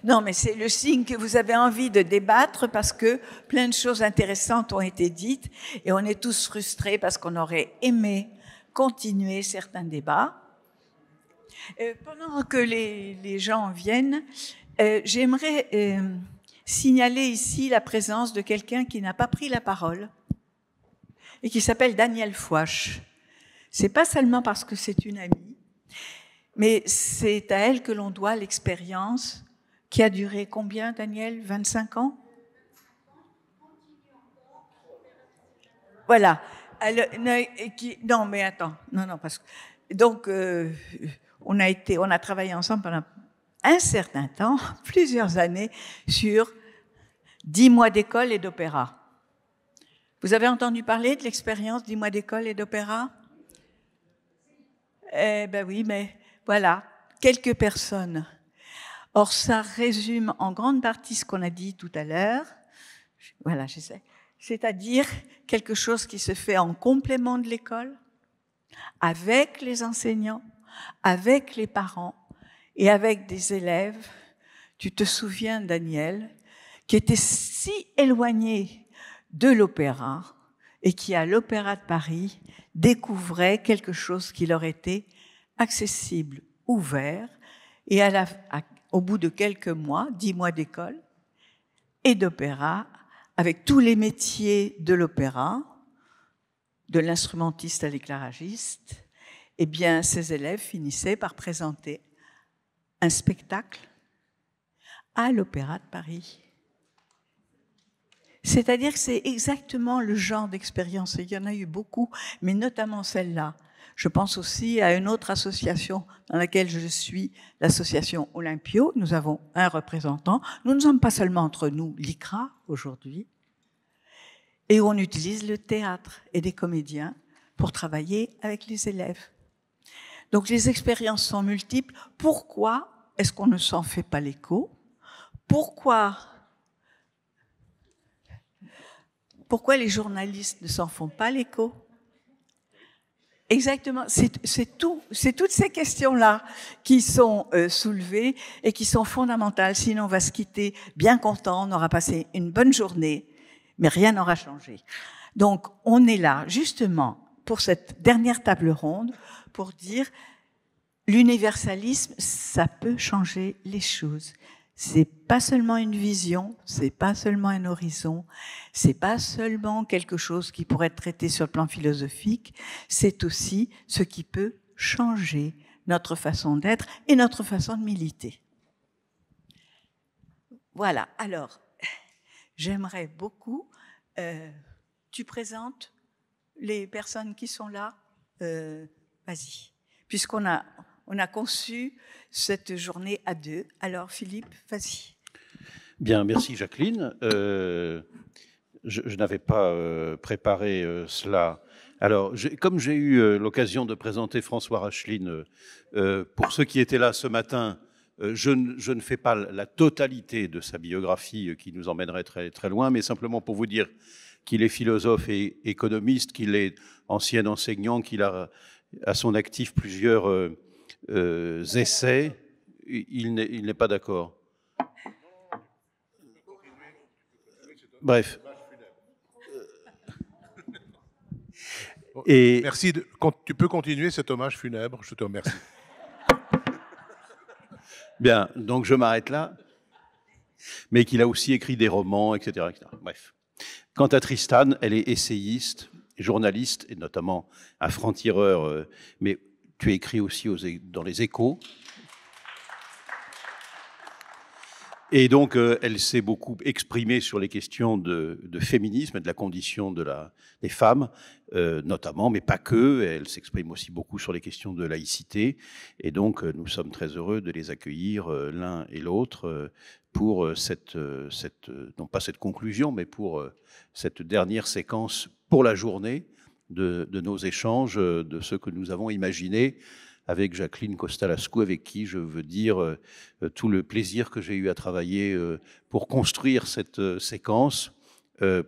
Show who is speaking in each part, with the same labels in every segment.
Speaker 1: Non, mais c'est le signe que vous avez envie de débattre parce que plein de choses intéressantes ont été dites et on est tous frustrés parce qu'on aurait aimé continuer certains débats. Pendant que les gens viennent, j'aimerais signaler ici la présence de quelqu'un qui n'a pas pris la parole et qui s'appelle Danielle Fouache. C'est pas seulement parce que c'est une amie, mais c'est à elle que l'on doit l'expérience qui a duré combien, Danielle? 25 ans? Voilà. Non, mais attends. Non, parce que... Donc, on a travaillé ensemble pendant un certain temps, plusieurs années, sur 10 mois d'école et d'opéra. Vous avez entendu parler de l'expérience 10 mois d'école et d'opéra? Eh ben oui, mais voilà, quelques personnes. Or, ça résume en grande partie ce qu'on a dit tout à l'heure. Voilà, j'essaie. C'est-à-dire quelque chose qui se fait en complément de l'école, avec les enseignants, avec les parents et avec des élèves. Tu te souviens, Daniel, qui était si éloigné de l'opéra et qui, à l'Opéra de Paris, découvrait quelque chose qui leur était accessible, ouvert, et au bout de quelques mois, 10 mois d'école et d'opéra, avec tous les métiers de l'opéra, de l'instrumentiste à l'éclairagiste, eh bien, ces élèves finissaient par présenter un spectacle à l'Opéra de Paris. C'est-à-dire que c'est exactement le genre d'expérience, il y en a eu beaucoup, mais notamment celle-là. Je pense aussi à une autre association dans laquelle je suis, l'association Olympio. Nous avons un représentant. Nous ne sommes pas seulement entre nous, l'ICRA, aujourd'hui, et où on utilise le théâtre et des comédiens pour travailler avec les élèves. Donc les expériences sont multiples. Pourquoi est-ce qu'on ne s'en fait pas l'écho? Pourquoi les journalistes ne s'en font pas l'écho? Exactement, c'est toutes ces questions-là qui sont soulevées et qui sont fondamentales. Sinon, on va se quitter bien content, on aura passé une bonne journée, mais rien n'aura changé. Donc, on est là justement pour cette dernière table ronde pour dire l'universalisme, ça peut changer les choses. C'est pas seulement une vision, c'est pas seulement un horizon, c'est pas seulement quelque chose qui pourrait être traité sur le plan philosophique, c'est aussi ce qui peut changer notre façon d'être et notre façon de militer. Voilà, alors, j'aimerais beaucoup, tu présentes les personnes qui sont là, vas-y, puisqu'on a conçu cette journée à deux. Alors, Philippe, vas-y.
Speaker 2: Bien, merci Jacqueline. Je n'avais pas préparé cela. Alors, comme j'ai eu l'occasion de présenter François Racheline, pour ceux qui étaient là ce matin, je ne fais pas la totalité de sa biographie qui nous emmènerait très, très loin, mais simplement pour vous dire qu'il est philosophe et économiste, qu'il est ancien enseignant, qu'il a à son actif plusieurs essais. Il n'est pas d'accord. Bref.
Speaker 3: Et merci. Tu peux continuer cet hommage funèbre, je te remercie.
Speaker 2: Bien, donc je m'arrête là. Mais qu'il a aussi écrit des romans, etc., etc. Bref. Quant à Tristan, elle est essayiste, journaliste, et notamment à Franc-Tireur, mais tu as écrit aussi dans les Échos. Et donc, elle s'est beaucoup exprimée sur les questions de féminisme et de la condition des femmes, notamment, mais pas que. Elle s'exprime aussi beaucoup sur les questions de laïcité. Et donc, nous sommes très heureux de les accueillir l'un et l'autre pour non pas cette conclusion, mais pour cette dernière séquence pour la journée de nos échanges, de ce que nous avons imaginé avec Jacqueline Costa-Lascaux, avec qui je veux dire tout le plaisir que j'ai eu à travailler pour construire cette séquence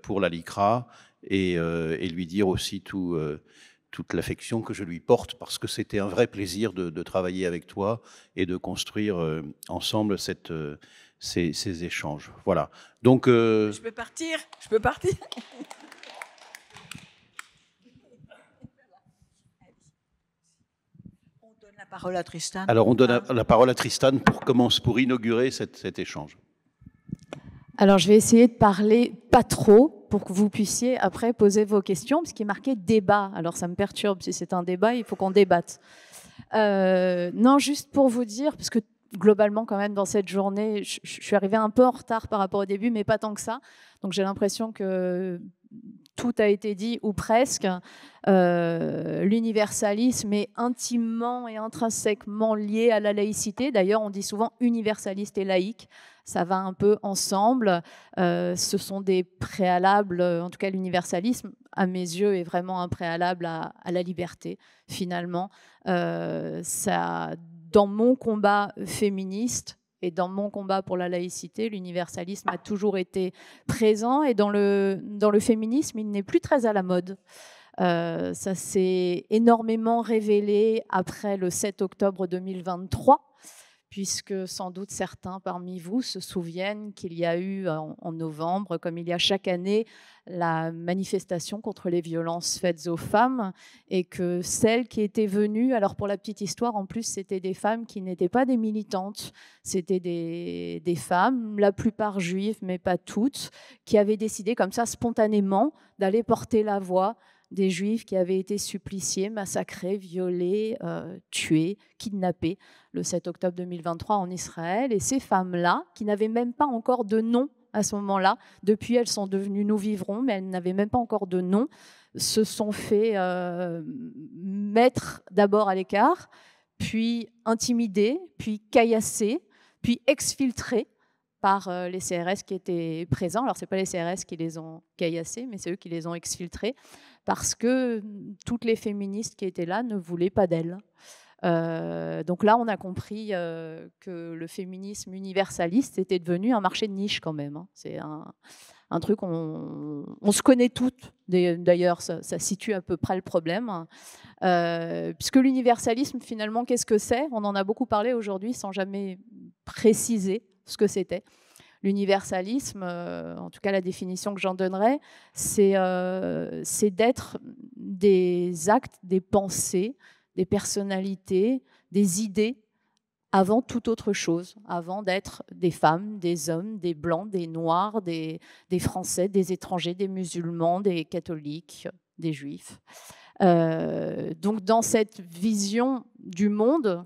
Speaker 2: pour la LICRA et lui dire aussi toute l'affection que je lui porte, parce que c'était un vrai plaisir de travailler avec toi et de construire ensemble ces échanges. Voilà. Donc,
Speaker 1: Je peux partir. Je peux partir. On donne la parole à Tristan.
Speaker 2: Alors, on donne la parole à Tristan pour inaugurer cet échange.
Speaker 4: Alors, je vais essayer de parler pas trop pour que vous puissiez après poser vos questions, parce qu'il est marqué débat. Alors, ça me perturbe. Si c'est un débat, il faut qu'on débatte. Non, juste pour vous dire, parce que globalement, quand même, dans cette journée, je suis arrivée un peu en retard par rapport au début, mais pas tant que ça. Donc, j'ai l'impression que tout a été dit, ou presque. L'universalisme est intimement et intrinsèquement lié à la laïcité. D'ailleurs, on dit souvent universaliste et laïque. Ça va un peu ensemble. Ce sont des préalables, en tout cas l'universalisme, à mes yeux, est vraiment un préalable à la liberté, finalement. Dans mon combat féministe et dans mon combat pour la laïcité, l'universalisme a toujours été présent. Et dans le féminisme, il n'est plus très à la mode. Ça s'est énormément révélé après le 7 octobre 2023, puisque sans doute certains parmi vous se souviennent qu'il y a eu en novembre, comme il y a chaque année, la manifestation contre les violences faites aux femmes, et que celles qui étaient venues, alors pour la petite histoire, en plus c'était des femmes qui n'étaient pas des militantes, c'était des femmes, la plupart juives, mais pas toutes, qui avaient décidé comme ça spontanément d'aller porter la voix des Juifs qui avaient été suppliciés, massacrés, violés, tués, kidnappés le 7 octobre 2023 en Israël. Et ces femmes-là, qui n'avaient même pas encore de nom à ce moment-là, depuis elles sont devenues Nous Vivrons, mais elles n'avaient même pas encore de nom, se sont fait mettre d'abord à l'écart, puis intimider, puis caillasser, puis exfiltrer par les CRS qui étaient présents. Alors, ce n'est pas les CRS qui les ont caillassés, mais c'est eux qui les ont exfiltrés, parce que toutes les féministes qui étaient là ne voulaient pas d'elles. Donc là, on a compris que le féminisme universaliste était devenu un marché de niche quand même. Hein. C'est un truc, on se connaît toutes, d'ailleurs, ça situe à peu près le problème. Puisque l'universalisme, finalement, qu'est-ce que c'est ? On en a beaucoup parlé aujourd'hui sans jamais préciser ce que c'était. L'universalisme, en tout cas la définition que j'en donnerais, c'est d'être des actes, des pensées, des personnalités, des idées avant toute autre chose, avant d'être des femmes, des hommes, des blancs, des noirs, des Français, des étrangers, des musulmans, des catholiques, des juifs. Donc dans cette vision du monde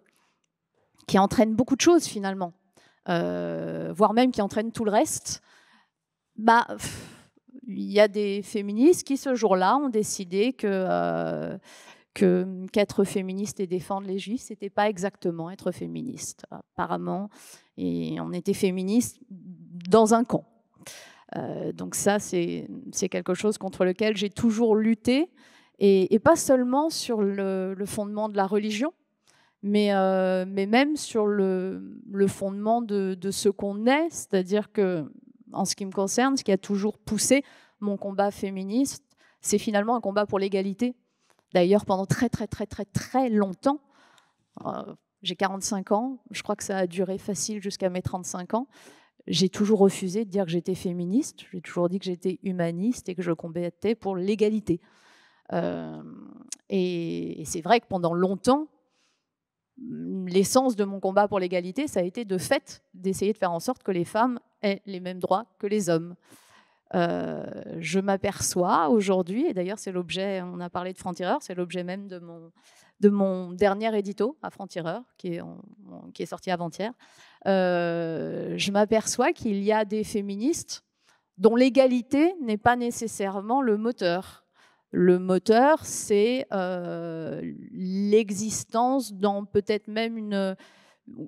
Speaker 4: qui entraîne beaucoup de choses finalement, voire même qui entraîne tout le reste, il y a des féministes qui ce jour-là ont décidé qu'être féministe et défendre les juifs, c'était pas exactement être féministe. Apparemment, et on était féministe dans un camp. Donc ça, c'est quelque chose contre lequel j'ai toujours lutté, et pas seulement sur le fondement de la religion, mais même sur le fondement de ce qu'on est, c'est-à-dire que, en ce qui me concerne, ce qui a toujours poussé mon combat féministe, c'est finalement un combat pour l'égalité. D'ailleurs, pendant très, très, très, très, très longtemps, j'ai 45 ans, je crois que ça a duré facile jusqu'à mes 35 ans, j'ai toujours refusé de dire que j'étais féministe, j'ai toujours dit que j'étais humaniste et que je combattais pour l'égalité. Et c'est vrai que pendant longtemps, l'essence de mon combat pour l'égalité, ça a été de fait d'essayer de faire en sorte que les femmes aient les mêmes droits que les hommes. Je m'aperçois aujourd'hui, et d'ailleurs c'est l'objet, on a parlé de Franc-Tireur, c'est l'objet même de mon dernier édito à Franc-Tireur, qui est sorti avant-hier. Je m'aperçois qu'il y a des féministes dont l'égalité n'est pas nécessairement le moteur. Le moteur, c'est l'existence dans peut-être même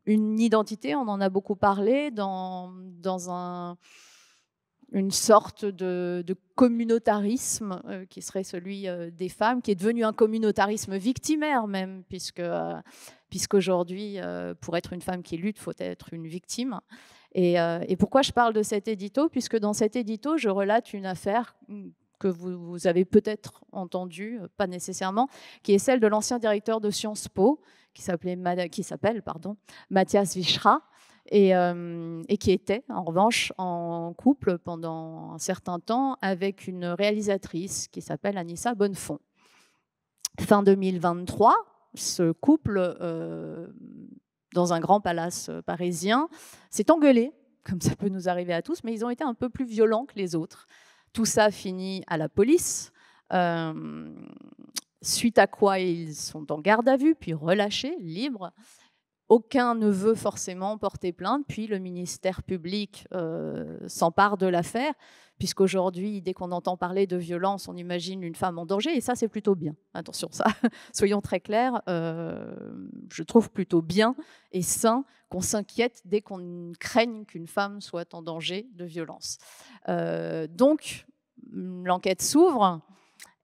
Speaker 4: une identité, on en a beaucoup parlé, dans une sorte de communautarisme qui serait celui des femmes, qui est devenu un communautarisme victimaire même, puisqu'aujourd'hui, pour être une femme qui lutte, il faut être une victime. Et pourquoi je parle de cet édito ? Puisque dans cet édito, je relate une affaire que vous avez peut-être entendue, pas nécessairement, qui est celle de l'ancien directeur de Sciences Po, qui s'appelle Mathias Vichra, et qui était en revanche en couple pendant un certain temps avec une réalisatrice qui s'appelle Anissa Bonnefond. Fin 2023, ce couple, dans un grand palace parisien, s'est engueulé, comme ça peut nous arriver à tous, mais ils ont été un peu plus violents que les autres. Tout ça finit à la police, suite à quoi ils sont en garde à vue, puis relâchés, libres. Aucun ne veut forcément porter plainte, puis le ministère public s'empare de l'affaire, puisqu'aujourd'hui, dès qu'on entend parler de violence, on imagine une femme en danger, et ça, c'est plutôt bien. Attention, ça, soyons très clairs, je trouve plutôt bien et sain qu'on s'inquiète dès qu'on craigne qu'une femme soit en danger de violence. Donc, l'enquête s'ouvre,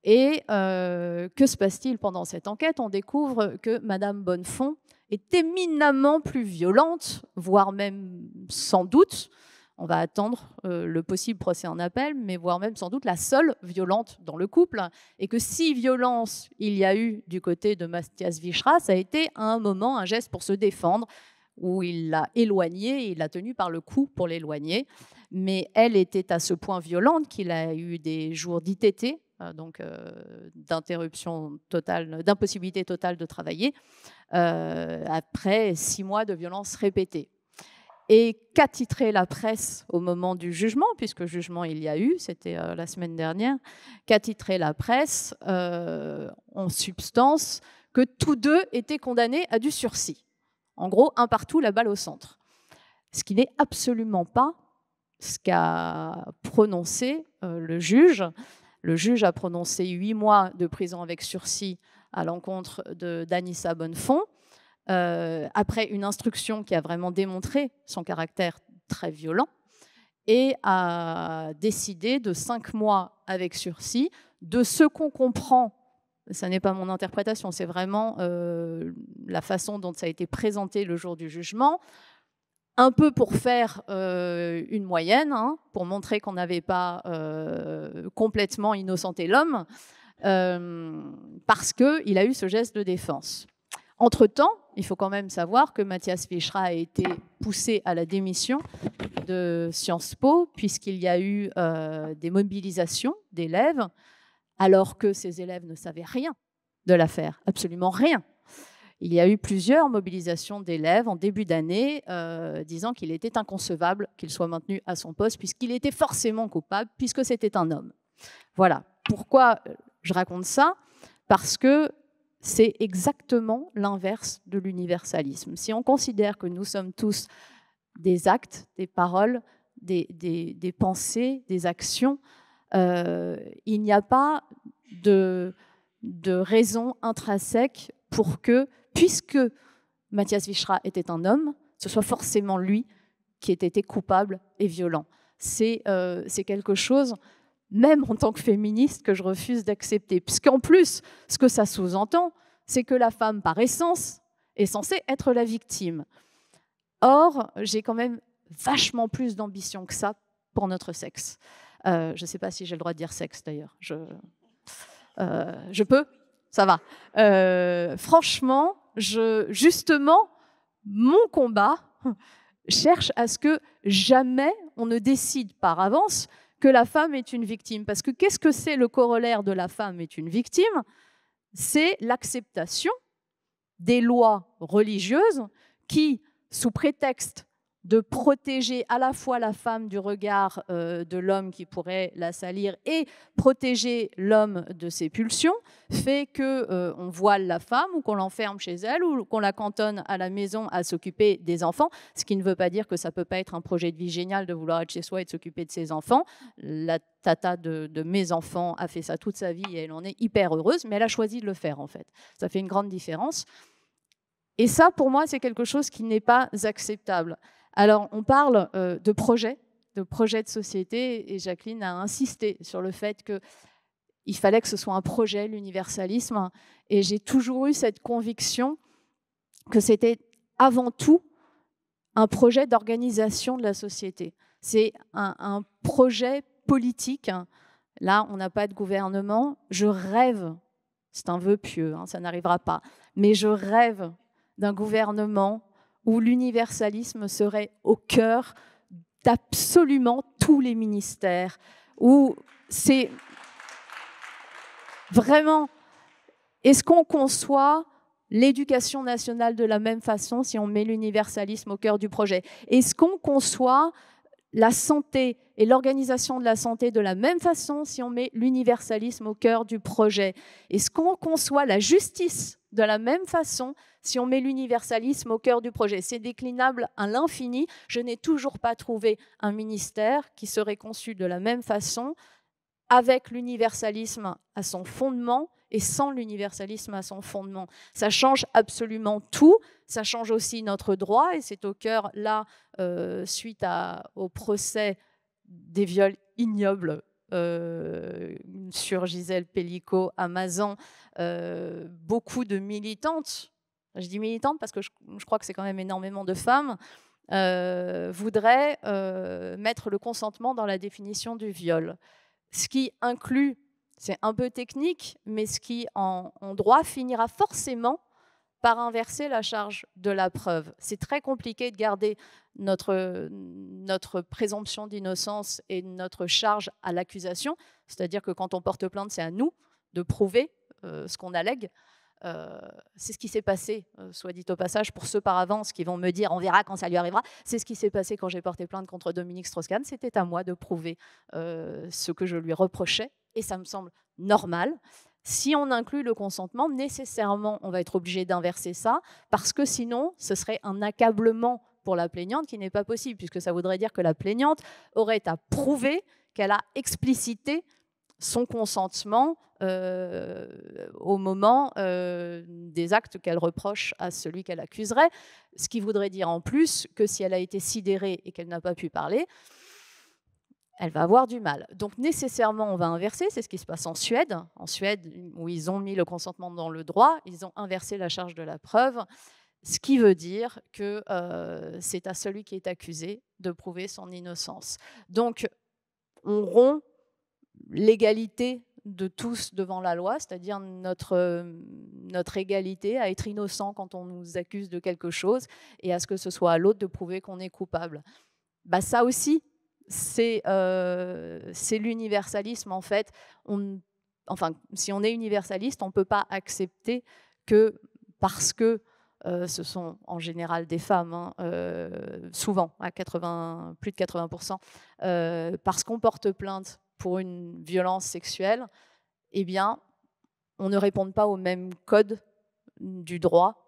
Speaker 4: et que se passe-t-il pendant cette enquête? On découvre que Madame Bonnefond est éminemment plus violente, voire même sans doute, on va attendre le possible procès en appel, mais voire même sans doute la seule violente dans le couple, et que si violence il y a eu du côté de Mathias Vichra, ça a été à un moment un geste pour se défendre, où il l'a éloigné, il l'a tenu par le cou pour l'éloigner, mais elle était à ce point violente qu'il a eu des jours d'ITT, donc d'interruption totale, d'impossibilité totale de travailler, après 6 mois de violences répétées. Et qu'a titré la presse au moment du jugement, puisque jugement il y a eu, c'était la semaine dernière, qu'a titré la presse en substance que tous deux étaient condamnés à du sursis. En gros, un partout, la balle au centre. Ce qui n'est absolument pas ce qu'a prononcé le juge. Le juge a prononcé 8 mois de prison avec sursis à l'encontre d'Anissa Bonnefond, après une instruction qui a vraiment démontré son caractère très violent, et a décidé de 5 mois avec sursis. De ce qu'on comprend, ça n'est pas mon interprétation, c'est vraiment la façon dont ça a été présenté le jour du jugement, un peu pour faire une moyenne, hein, pour montrer qu'on n'avait pas complètement innocenté l'homme, parce qu'il a eu ce geste de défense. Entre-temps, il faut quand même savoir que Mathias Vichra a été poussé à la démission de Sciences Po, puisqu'il y a eu des mobilisations d'élèves, alors que ces élèves ne savaient rien de l'affaire, absolument rien. Il y a eu plusieurs mobilisations d'élèves en début d'année disant qu'il était inconcevable qu'il soit maintenu à son poste puisqu'il était forcément coupable, puisque c'était un homme. Voilà. Pourquoi je raconte ça? Parce que c'est exactement l'inverse de l'universalisme. Si on considère que nous sommes tous des actes, des paroles, des pensées, des actions, il n'y a pas de raison intrinsèque pour que, puisque Mathias Vichra était un homme, ce soit forcément lui qui ait été coupable et violent. C'est quelque chose, même en tant que féministe, que je refuse d'accepter. Puisqu'en plus, ce que ça sous-entend, c'est que la femme, par essence, est censée être la victime. Or, j'ai quand même vachement plus d'ambition que ça pour notre sexe. Je ne sais pas si j'ai le droit de dire sexe, d'ailleurs. Je peux ? Ça va. Franchement, justement, mon combat cherche à ce que jamais on ne décide par avance que la femme est une victime. Parce que qu'est-ce que c'est le corollaire de la femme est une victime? C'est l'acceptation des lois religieuses qui, sous prétexte de protéger à la fois la femme du regard de l'homme qui pourrait la salir et protéger l'homme de ses pulsions, fait qu'on voile la femme ou qu'on l'enferme chez elle ou qu'on la cantonne à la maison à s'occuper des enfants, ce qui ne veut pas dire que ça ne peut pas être un projet de vie génial de vouloir être chez soi et de s'occuper de ses enfants. La tata de mes enfants a fait ça toute sa vie et elle en est hyper heureuse, mais elle a choisi de le faire en fait. Ça fait une grande différence. Et ça, pour moi, c'est quelque chose qui n'est pas acceptable. Alors, on parle de projets de société, et Jacqueline a insisté sur le fait qu'il fallait que ce soit un projet, l'universalisme, et j'ai toujours eu cette conviction que c'était avant tout un projet d'organisation de la société. C'est un projet politique. Là, on n'a pas de gouvernement. Je rêve, c'est un vœu pieux, hein, ça n'arrivera pas, mais je rêve d'un gouvernement où l'universalisme serait au cœur d'absolument tous les ministères, où c'est vraiment... Est-ce qu'on conçoit l'éducation nationale de la même façon si on met l'universalisme au cœur du projet? Est-ce qu'on conçoit la santé et l'organisation de la santé de la même façon si on met l'universalisme au cœur du projet? Est-ce qu'on conçoit la justice de la même façon si on met l'universalisme au cœur du projet? C'est déclinable à l'infini. Je n'ai toujours pas trouvé un ministère qui serait conçu de la même façon, avec l'universalisme à son fondement et sans l'universalisme à son fondement. Ça change absolument tout. Ça change aussi notre droit, et c'est au cœur, là, suite au procès des viols ignobles sur Gisèle Pelicot à Mazan, beaucoup de militantes, je dis militantes parce que je crois que c'est quand même énormément de femmes, voudraient mettre le consentement dans la définition du viol. Ce qui inclut, c'est un peu technique, mais ce qui en droit finira forcément par inverser la charge de la preuve. C'est très compliqué de garder notre présomption d'innocence et notre charge à l'accusation, c'est-à-dire que quand on porte plainte, c'est à nous de prouver ce qu'on allègue. C'est ce qui s'est passé, soit dit au passage, pour ceux par avance qui vont me dire on verra quand ça lui arrivera. C'est ce qui s'est passé quand j'ai porté plainte contre Dominique Strauss-Kahn. C'était à moi de prouver ce que je lui reprochais, et ça me semble normal. Si on inclut le consentement, nécessairement, on va être obligé d'inverser ça, parce que sinon, ce serait un accablement pour la plaignante qui n'est pas possible, puisque ça voudrait dire que la plaignante aurait à prouver qu'elle a explicité son consentement au moment des actes qu'elle reproche à celui qu'elle accuserait, ce qui voudrait dire en plus que si elle a été sidérée et qu'elle n'a pas pu parler, elle va avoir du mal. Donc nécessairement, on va inverser. C'est ce qui se passe en Suède. En Suède, où ils ont mis le consentement dans le droit, ils ont inversé la charge de la preuve, ce qui veut dire que c'est à celui qui est accusé de prouver son innocence. Donc, on rompt l'égalité de tous devant la loi, c'est-à-dire notre égalité à être innocent quand on nous accuse de quelque chose et à ce que ce soit à l'autre de prouver qu'on est coupable. Bah, ça aussi, c'est l'universalisme en fait. Enfin, si on est universaliste, on ne peut pas accepter que parce que ce sont en général des femmes, hein, souvent à plus de 80%, parce qu'on porte plainte pour une violence sexuelle, eh bien, on ne répond pas au même code du droit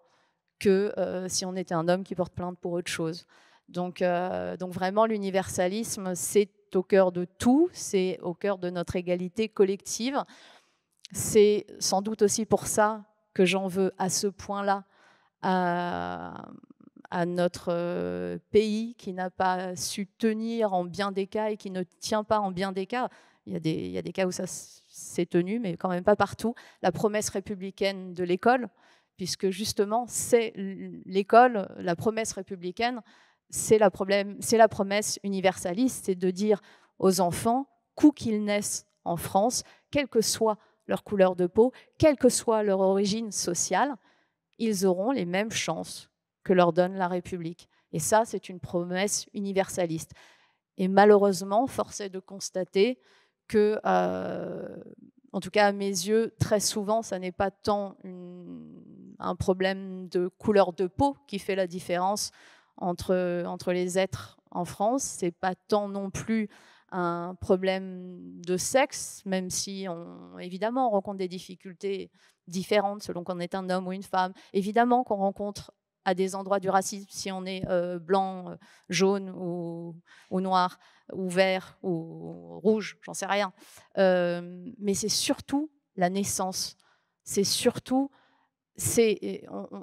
Speaker 4: que si on était un homme qui porte plainte pour autre chose. Donc vraiment, l'universalisme, c'est au cœur de tout, c'est au cœur de notre égalité collective. C'est sans doute aussi pour ça que j'en veux à ce point-là à notre pays qui n'a pas su tenir en bien des cas et qui ne tient pas en bien des cas. Il y a des cas où ça s'est tenu, mais quand même pas partout. La promesse républicaine de l'école, puisque justement, c'est l'école, la promesse républicaine, c'est la promesse universaliste, c'est de dire aux enfants, qu'où qu'ils naissent en France, quelle que soit leur couleur de peau, quelle que soit leur origine sociale, ils auront les mêmes chances que leur donne la République. Et ça, c'est une promesse universaliste. Et malheureusement, force est de constater que, en tout cas à mes yeux, très souvent, ça n'est pas tant un problème de couleur de peau qui fait la différence entre les êtres en France. C'est pas tant non plus un problème de sexe, même si évidemment on rencontre des difficultés différentes selon qu'on est un homme ou une femme. Évidemment qu'on rencontre à des endroits du racisme si on est blanc, jaune ou noir, ou vert ou rouge, j'en sais rien. Mais c'est surtout la naissance. C'est surtout...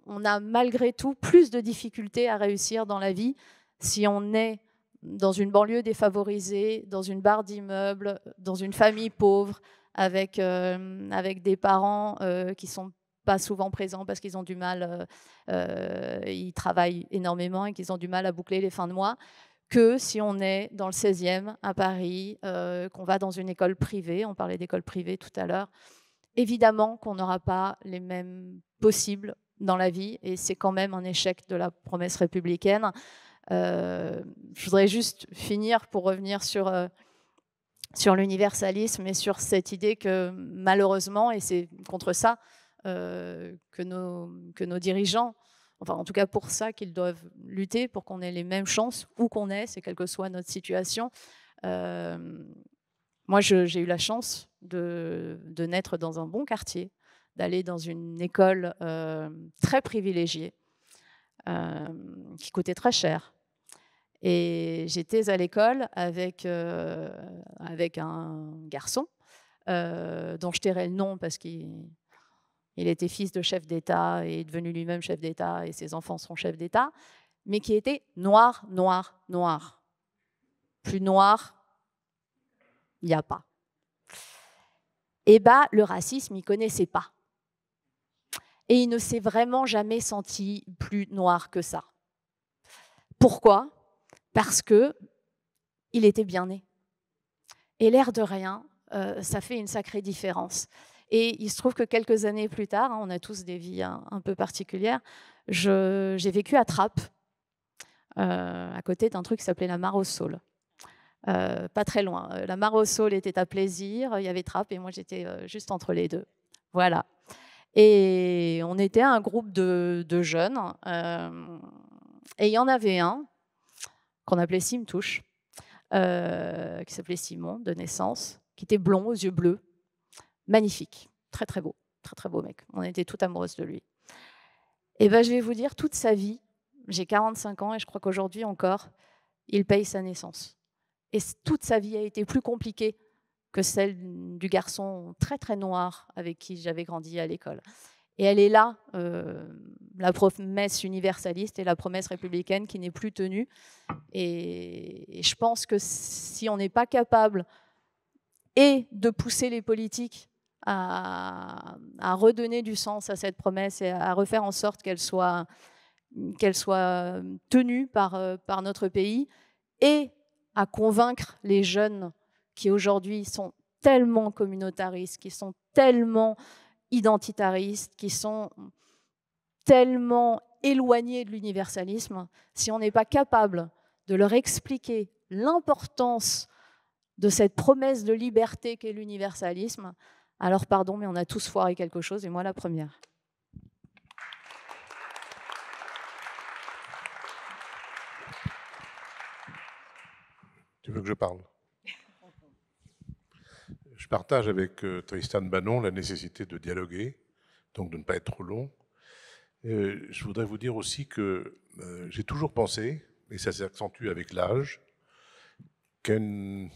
Speaker 4: on a malgré tout plus de difficultés à réussir dans la vie si on est dans une banlieue défavorisée, dans une barre d'immeubles, dans une famille pauvre, avec des parents qui ne sont pas souvent présents parce qu'ils ont du mal, ils travaillent énormément et qu'ils ont du mal à boucler les fins de mois, que si on est dans le 16e à Paris, qu'on va dans une école privée, on parlait d'école privée tout à l'heure, évidemment qu'on n'aura pas les mêmes possibles dans la vie, et c'est quand même un échec de la promesse républicaine. Je voudrais juste finir pour revenir sur l'universalisme et sur cette idée que malheureusement, et c'est contre ça que nos dirigeants, enfin en tout cas pour ça qu'ils doivent lutter, pour qu'on ait les mêmes chances où qu'on est, c'est quelle que soit notre situation. Moi, j'ai eu la chance de naître dans un bon quartier, d'aller dans une école très privilégiée, qui coûtait très cher. Et j'étais à l'école avec un garçon dont je tairai le nom parce qu'il était fils de chef d'État et est devenu lui-même chef d'État et ses enfants sont chefs d'État, mais qui était noir, noir, noir. Plus noir, il n'y a pas. Et bien, le racisme, il ne connaissait pas. Et il ne s'est vraiment jamais senti plus noir que ça. Pourquoi ? Parce qu'il était bien né. Et l'air de rien, ça fait une sacrée différence. Et il se trouve que quelques années plus tard, on a tous des vies un peu particulières, j'ai vécu à Trappes, à côté d'un truc qui s'appelait la Mare aux Saules. Pas très loin. La Mare aux Saules était à Plaisir, il y avait Trappes et moi j'étais juste entre les deux. Voilà. Et on était un groupe de jeunes et il y en avait un qu'on appelait Simtouche, qui s'appelait Simon de naissance, qui était blond aux yeux bleus, magnifique, très très beau mec. On était toutes amoureuses de lui. Et ben je vais vous dire, toute sa vie, j'ai 45 ans et je crois qu'aujourd'hui encore, il paye sa naissance. Et toute sa vie a été plus compliquée que celle du garçon très très noir avec qui j'avais grandi à l'école. Et elle est là, la promesse universaliste et la promesse républicaine qui n'est plus tenue. Et je pense que si on n'est pas capable et de pousser les politiques à redonner du sens à cette promesse et à refaire en sorte qu'elle soit tenue par notre pays, et à convaincre les jeunes qui aujourd'hui sont tellement communautaristes, qui sont tellement identitaristes, qui sont tellement éloignés de l'universalisme, si on n'est pas capable de leur expliquer l'importance de cette promesse de liberté qu'est l'universalisme, alors pardon, mais on a tous foiré quelque chose, et moi la première.
Speaker 3: Tu veux que je parle ? Je partage avec Tristan Banon la nécessité de dialoguer, donc de ne pas être trop long. Je voudrais vous dire aussi que j'ai toujours pensé, et ça s'accentue avec l'âge, qu'un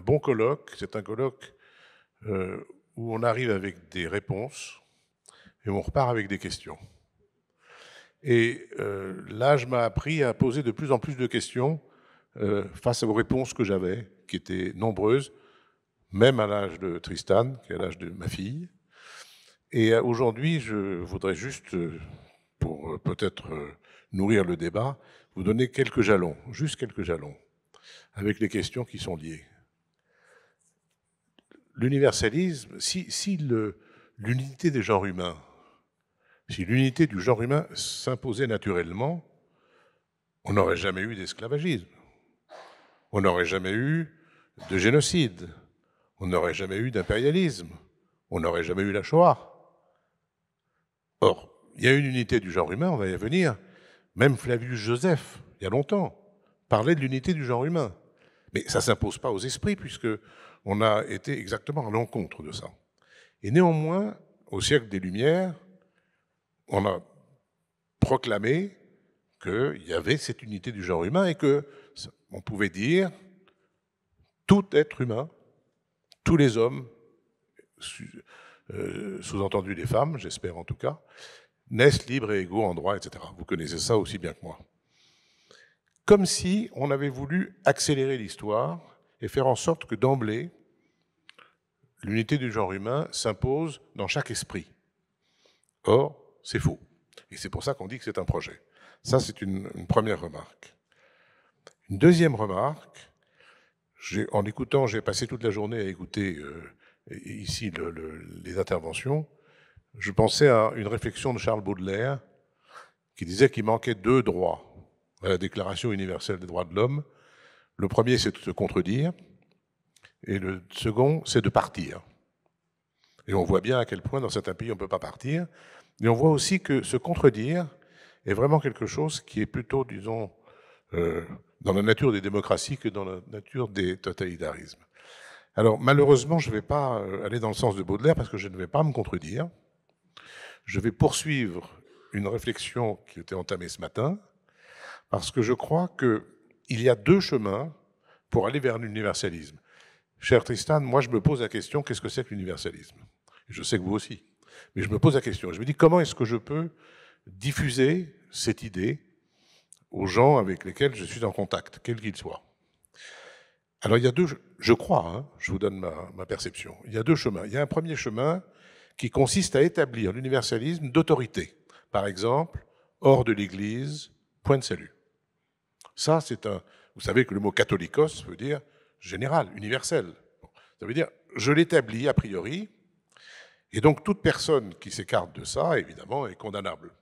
Speaker 3: bon colloque, c'est un colloque où on arrive avec des réponses et on repart avec des questions. Et l'âge m'a appris à poser de plus en plus de questions face aux réponses que j'avais, qui étaient nombreuses, même à l'âge de Tristan, qui est à l'âge de ma fille. Et aujourd'hui, je voudrais juste, pour peut-être nourrir le débat, vous donner quelques jalons, juste quelques jalons, avec les questions qui sont liées. L'universalisme, si l'unité des genres humains, si l'unité du genre humain s'imposait naturellement, on n'aurait jamais eu d'esclavagisme, on n'aurait jamais eu de génocide, on n'aurait jamais eu d'impérialisme, on n'aurait jamais eu la Shoah. Or, il y a une unité du genre humain, on va y venir. Même Flavius Joseph, il y a longtemps, parlait de l'unité du genre humain. Mais ça ne s'impose pas aux esprits, puisqu'on a été exactement à l'encontre de ça. Et néanmoins, au siècle des Lumières, on a proclamé qu'il y avait cette unité du genre humain et qu'on pouvait dire tout être humain, tous les hommes, sous-entendu les femmes, j'espère en tout cas, naissent libres et égaux en droit, etc. Vous connaissez ça aussi bien que moi. Comme si on avait voulu accélérer l'histoire et faire en sorte que d'emblée, l'unité du genre humain s'impose dans chaque esprit. Or, c'est faux. Et c'est pour ça qu'on dit que c'est un projet. Ça, c'est une première remarque. Une deuxième remarque, en écoutant, j'ai passé toute la journée à écouter ici les interventions, je pensais à une réflexion de Charles Baudelaire qui disait qu'il manquait 2 droits à la Déclaration universelle des droits de l'homme. Le premier, c'est de se contredire, et le second, c'est de partir. Et on voit bien à quel point dans certains pays on ne peut pas partir, et on voit aussi que se contredire est vraiment quelque chose qui est plutôt, disons, dans la nature des démocraties que dans la nature des totalitarismes. Alors malheureusement, je ne vais pas aller dans le sens de Baudelaire parce que je ne vais pas me contredire. Je vais poursuivre une réflexion qui était entamée ce matin, parce que je crois qu'il y a 2 chemins pour aller vers l'universalisme. Cher Tristan, moi je me pose la question, qu'est-ce que c'est que l'universalisme? Je sais que vous aussi, mais je me pose la question. Je me dis, comment est-ce que je peux diffuser cette idée aux gens avec lesquels je suis en contact, quels qu'ils soient? Alors il y a 2, je crois, hein, je vous donne ma perception, il y a 2 chemins. Il y a un premier chemin qui consiste à établir l'universalisme d'autorité. Par exemple, hors de l'Église, point de salut. Ça, c'est un... Vous savez que le mot catholicos veut dire général, universel. Ça veut dire, je l'établis a priori, et donc toute personne qui s'écarte de ça, évidemment, est condamnable.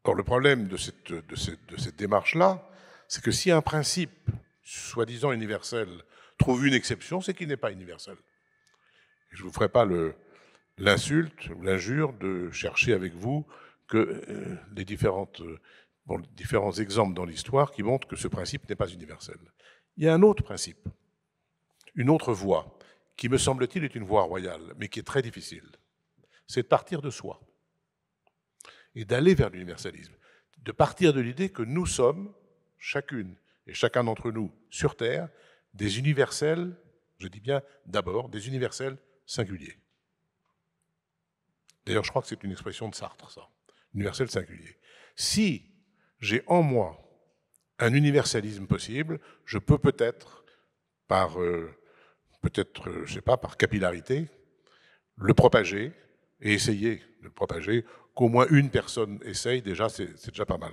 Speaker 3: Or, le problème de cette démarche-là, c'est que si un principe, soi-disant universel, trouve une exception, c'est qu'il n'est pas universel. Et je ne vous ferai pas l'insulte ou l'injure de chercher avec vous que les différents exemples dans l'histoire qui montrent que ce principe n'est pas universel. Il y a un autre principe, une autre voie, qui me semble-t-il est une voie royale, mais qui est très difficile. C'est de partir de soi et d'aller vers l'universalisme, de partir de l'idée que nous sommes, chacune et chacun d'entre nous sur Terre, des universels, je dis bien d'abord, des universels singuliers. D'ailleurs, je crois que c'est une expression de Sartre, ça, universel singulier. Si j'ai en moi un universalisme possible, je peux peut-être, je sais pas, par capillarité, le propager et essayer de le propager, qu'au moins une personne essaye, déjà, c'est déjà pas mal.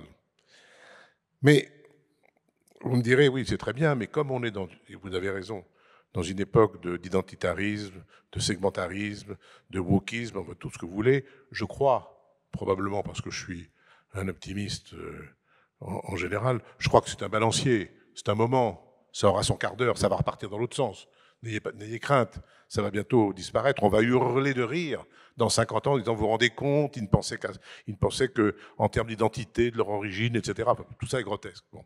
Speaker 3: Mais vous me direz, oui, c'est très bien, mais comme on est et vous avez raison, dans une époque d'identitarisme, de segmentarisme, de wokisme, enfin, tout ce que vous voulez, je crois, probablement parce que je suis un optimiste en général, je crois que c'est un balancier, c'est un moment, ça aura son quart d'heure, ça va repartir dans l'autre sens. N'ayez crainte, ça va bientôt disparaître, on va hurler de rire dans 50 ans en disant, vous vous rendez compte, ils ne pensaient qu'en termes d'identité, de leur origine, etc. Tout ça est grotesque. Bon.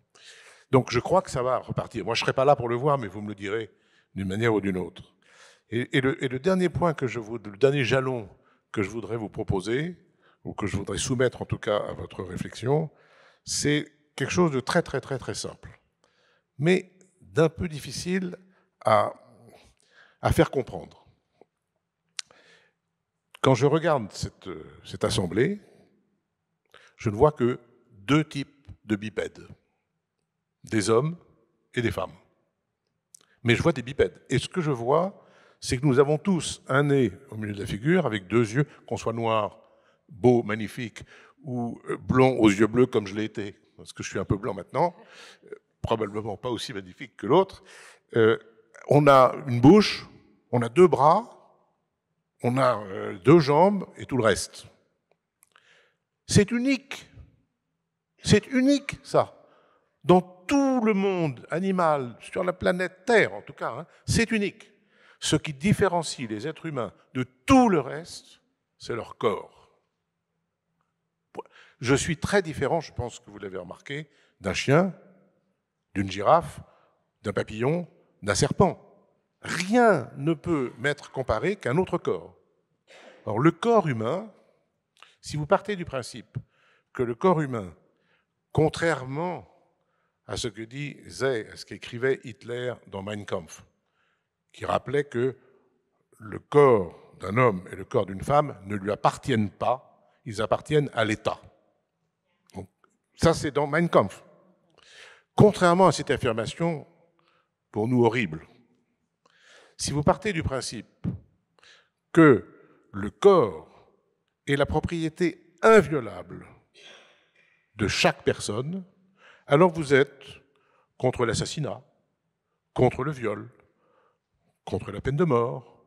Speaker 3: Donc je crois que ça va repartir. Moi je ne serai pas là pour le voir, mais vous me le direz d'une manière ou d'une autre. Et le dernier point le dernier jalon que je voudrais vous proposer, ou que je voudrais soumettre en tout cas à votre réflexion, c'est quelque chose de très très très très simple, mais d'un peu difficile à faire comprendre. Quand je regarde cette assemblée, je ne vois que 2 types de bipèdes, des hommes et des femmes. Mais je vois des bipèdes. Et ce que je vois, c'est que nous avons tous un nez au milieu de la figure, avec 2 yeux, qu'on soit noir, beau, magnifique, ou blond aux yeux bleus comme je l'ai été, parce que je suis un peu blanc maintenant, probablement pas aussi magnifique que l'autre. On a une bouche, on a 2 bras, on a 2 jambes et tout le reste. C'est unique. C'est unique, ça. Dans tout le monde animal, sur la planète Terre en tout cas, hein, c'est unique. Ce qui différencie les êtres humains de tout le reste, c'est leur corps. Je suis très différent, je pense que vous l'avez remarqué, d'un chien, d'une girafe, d'un papillon, d'un serpent. Rien ne peut m'être comparé qu'un autre corps. Or, le corps humain, si vous partez du principe que le corps humain, contrairement à ce que disait, à ce qu'écrivait Hitler dans Mein Kampf, qui rappelait que le corps d'un homme et le corps d'une femme ne lui appartiennent pas, ils appartiennent à l'État. Donc, ça, c'est dans Mein Kampf. Contrairement à cette affirmation, pour nous horrible, si vous partez du principe que le corps est la propriété inviolable de chaque personne, alors vous êtes contre l'assassinat, contre le viol, contre la peine de mort,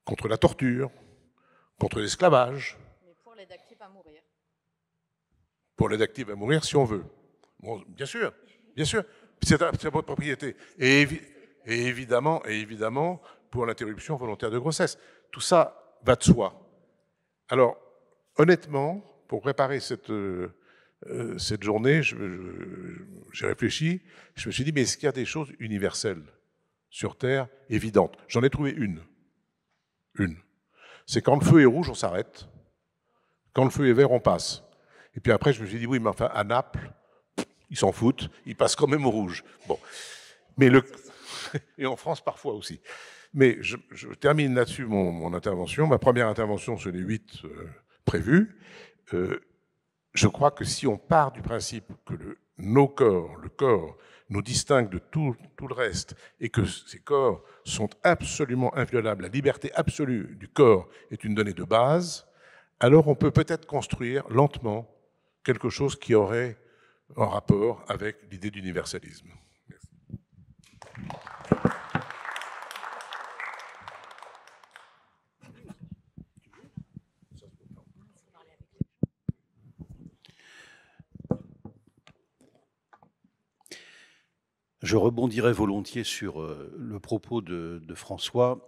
Speaker 3: contre la torture, contre l'esclavage.
Speaker 4: Mais pour l'aide active à mourir.
Speaker 3: Pour l'aide active à mourir, si on veut. Bon, bien sûr, c'est votre propriété. Et évidemment, pour l'interruption volontaire de grossesse. Tout ça va de soi. Alors, honnêtement, pour préparer cette journée, j'ai réfléchi, je me suis dit, mais est-ce qu'il y a des choses universelles sur Terre, évidentes? J'en ai trouvé une. C'est quand le feu est rouge, on s'arrête. Quand le feu est vert, on passe. Et puis après, je me suis dit, oui, mais enfin, à Naples, ils s'en foutent, ils passent quand même au rouge. Bon. Et en France, parfois aussi. Mais je termine là-dessus mon intervention. Ma première intervention sur les 8 prévues. Je crois que si on part du principe que le corps, nous distingue de tout le reste et que ces corps sont absolument inviolables, la liberté absolue du corps est une donnée de base, alors on peut peut-être construire lentement quelque chose qui aurait un rapport avec l'idée d'universalisme. Merci.
Speaker 2: Je rebondirai volontiers sur le propos de François,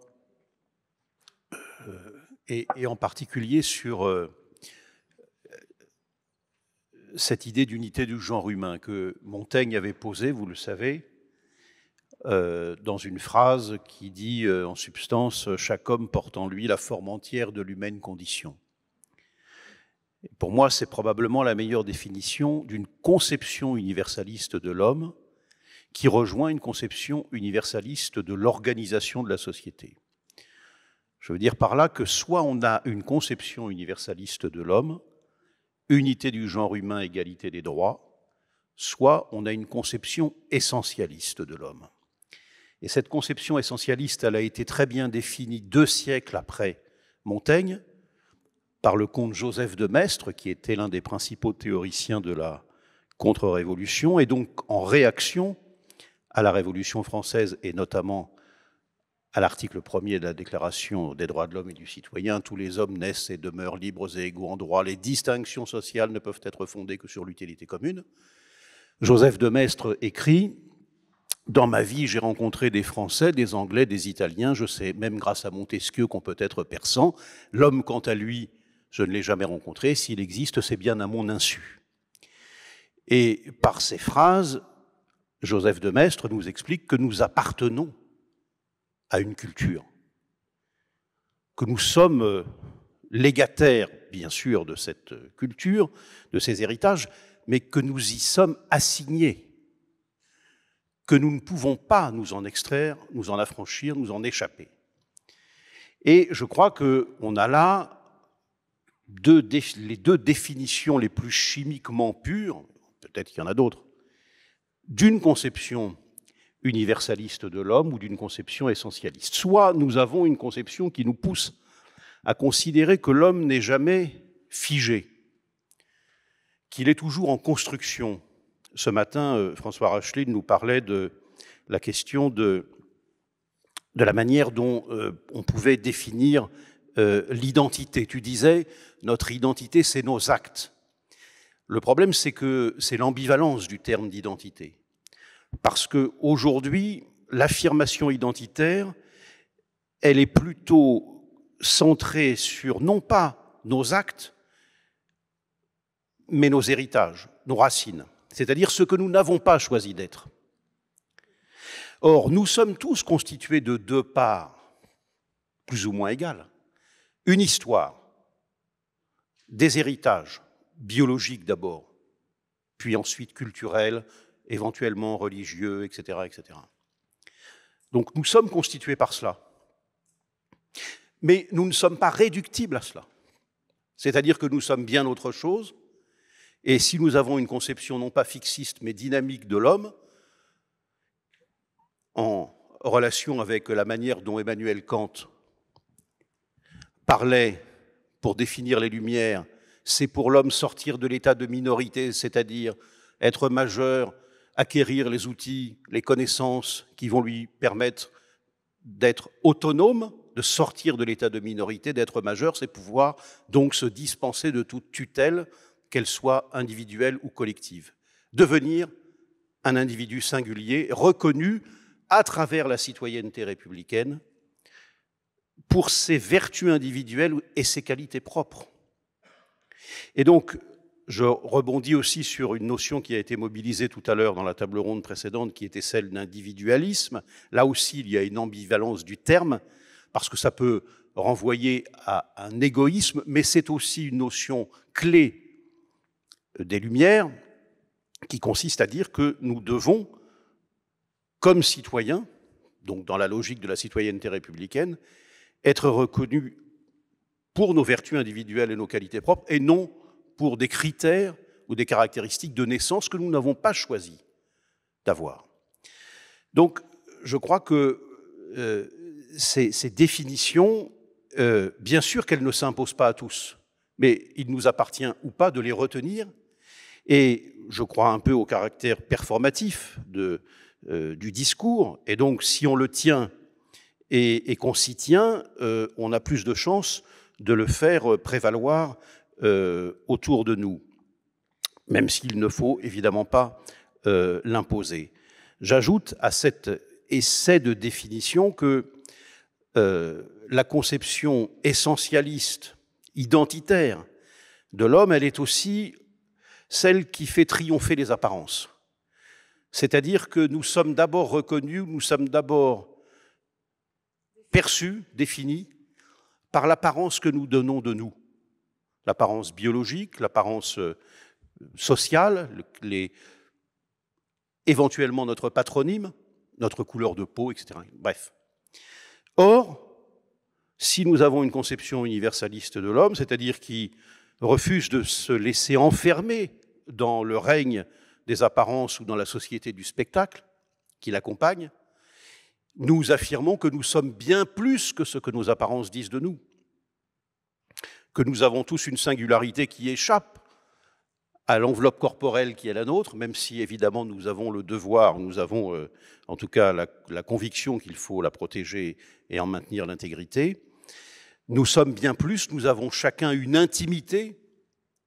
Speaker 2: et en particulier sur cette idée d'unité du genre humain que Montaigne avait posée, vous le savez, dans une phrase qui dit en substance « Chaque homme porte en lui la forme entière de l'humaine condition ». Pour moi, c'est probablement la meilleure définition d'une conception universaliste de l'homme qui rejoint une conception universaliste de l'organisation de la société. Je veux dire par là que soit on a une conception universaliste de l'homme, unité du genre humain, égalité des droits, soit on a une conception essentialiste de l'homme. Et cette conception essentialiste, elle a été très bien définie 2 siècles après Montaigne, par le comte Joseph de Maistre, qui était l'un des principaux théoriciens de la contre-révolution, et donc en réaction à la Révolution française, et notamment à l'article 1er de la Déclaration des droits de l'homme et du citoyen, tous les hommes naissent et demeurent libres et égaux en droit, les distinctions sociales ne peuvent être fondées que sur l'utilité commune. Joseph de Maistre écrit « Dans ma vie, j'ai rencontré des Français, des Anglais, des Italiens, je sais même grâce à Montesquieu qu'on peut être persan. L'homme, quant à lui, je ne l'ai jamais rencontré, s'il existe, c'est bien à mon insu. » Et par ces phrases, Joseph de Maistre nous explique que nous appartenons à une culture, que nous sommes légataires, bien sûr, de cette culture, de ces héritages, mais que nous y sommes assignés, que nous ne pouvons pas nous en extraire, nous en affranchir, nous en échapper. Et je crois qu'on a là les 2 définitions les plus chimiquement pures, peut-être qu'il y en a d'autres, d'une conception universaliste de l'homme ou d'une conception essentialiste. Soit nous avons une conception qui nous pousse à considérer que l'homme n'est jamais figé, qu'il est toujours en construction. Ce matin, François Rachline nous parlait de la question de la manière dont on pouvait définir l'identité. Tu disais, notre identité, c'est nos actes. Le problème, c'est que c'est l'ambivalence du terme d'identité. Parce qu'aujourd'hui, l'affirmation identitaire, elle est plutôt centrée sur, non pas nos actes, mais nos héritages, nos racines, c'est-à-dire ce que nous n'avons pas choisi d'être. Or, nous sommes tous constitués de 2 parts, plus ou moins égales. Une histoire, des héritages, biologiques d'abord, puis ensuite culturels, éventuellement religieux, etc., etc. Donc nous sommes constitués par cela. Mais nous ne sommes pas réductibles à cela. C'est-à-dire que nous sommes bien autre chose, et si nous avons une conception non pas fixiste, mais dynamique de l'homme, en relation avec la manière dont Emmanuel Kant parlait pour définir les Lumières, c'est pour l'homme sortir de l'état de minorité, c'est-à-dire être majeur, acquérir les outils, les connaissances qui vont lui permettre d'être autonome de sortir de l'état de minorité, d'être majeur, c'est pouvoir donc se dispenser de toute tutelle, qu'elle soit individuelle ou collective. Devenir un individu singulier, reconnu à travers la citoyenneté républicaine pour ses vertus individuelles et ses qualités propres. Et donc, je rebondis aussi sur une notion qui a été mobilisée tout à l'heure dans la table ronde précédente, qui était celle d'individualisme. Là aussi, il y a une ambivalence du terme, parce que ça peut renvoyer à un égoïsme, mais c'est aussi une notion clé des Lumières, qui consiste à dire que nous devons, comme citoyens, donc dans la logique de la citoyenneté républicaine, être reconnus pour nos vertus individuelles et nos qualités propres, et non pour des critères ou des caractéristiques de naissance que nous n'avons pas choisi d'avoir. Donc, je crois que ces définitions, bien sûr qu'elles ne s'imposent pas à tous, mais il nous appartient ou pas de les retenir, et je crois un peu au caractère performatif du discours, et donc si on le tient et qu'on s'y tient, on a plus de chances de le faire prévaloir autour de nous, même s'il ne faut évidemment pas l'imposer. J'ajoute à cet essai de définition que la conception essentialiste, identitaire de l'homme, elle est aussi celle qui fait triompher les apparences. C'est-à-dire que nous sommes d'abord reconnus, nous sommes d'abord perçus, définis, par l'apparence que nous donnons de nous. L'apparence biologique, l'apparence sociale, éventuellement notre patronyme, notre couleur de peau, etc. Bref. Or, si nous avons une conception universaliste de l'homme, c'est-à-dire qui refuse de se laisser enfermer dans le règne des apparences ou dans la société du spectacle qui l'accompagne, nous affirmons que nous sommes bien plus que ce que nos apparences disent de nous, que nous avons tous une singularité qui échappe à l'enveloppe corporelle qui est la nôtre, même si évidemment nous avons le devoir, nous avons en tout cas la conviction qu'il faut la protéger et en maintenir l'intégrité. Nous sommes bien plus, nous avons chacun une intimité,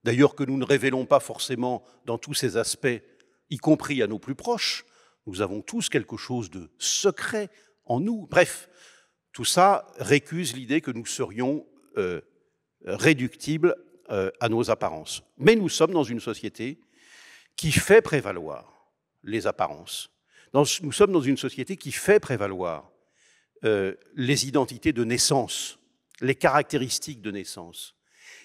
Speaker 2: d'ailleurs que nous ne révélons pas forcément dans tous ces aspects, y compris à nos plus proches. Nous avons tous quelque chose de secret en nous. Bref, tout ça récuse l'idée que nous serions réductibles à nos apparences. Mais nous sommes dans une société qui fait prévaloir les apparences. Nous sommes dans une société qui fait prévaloir les identités de naissance, les caractéristiques de naissance.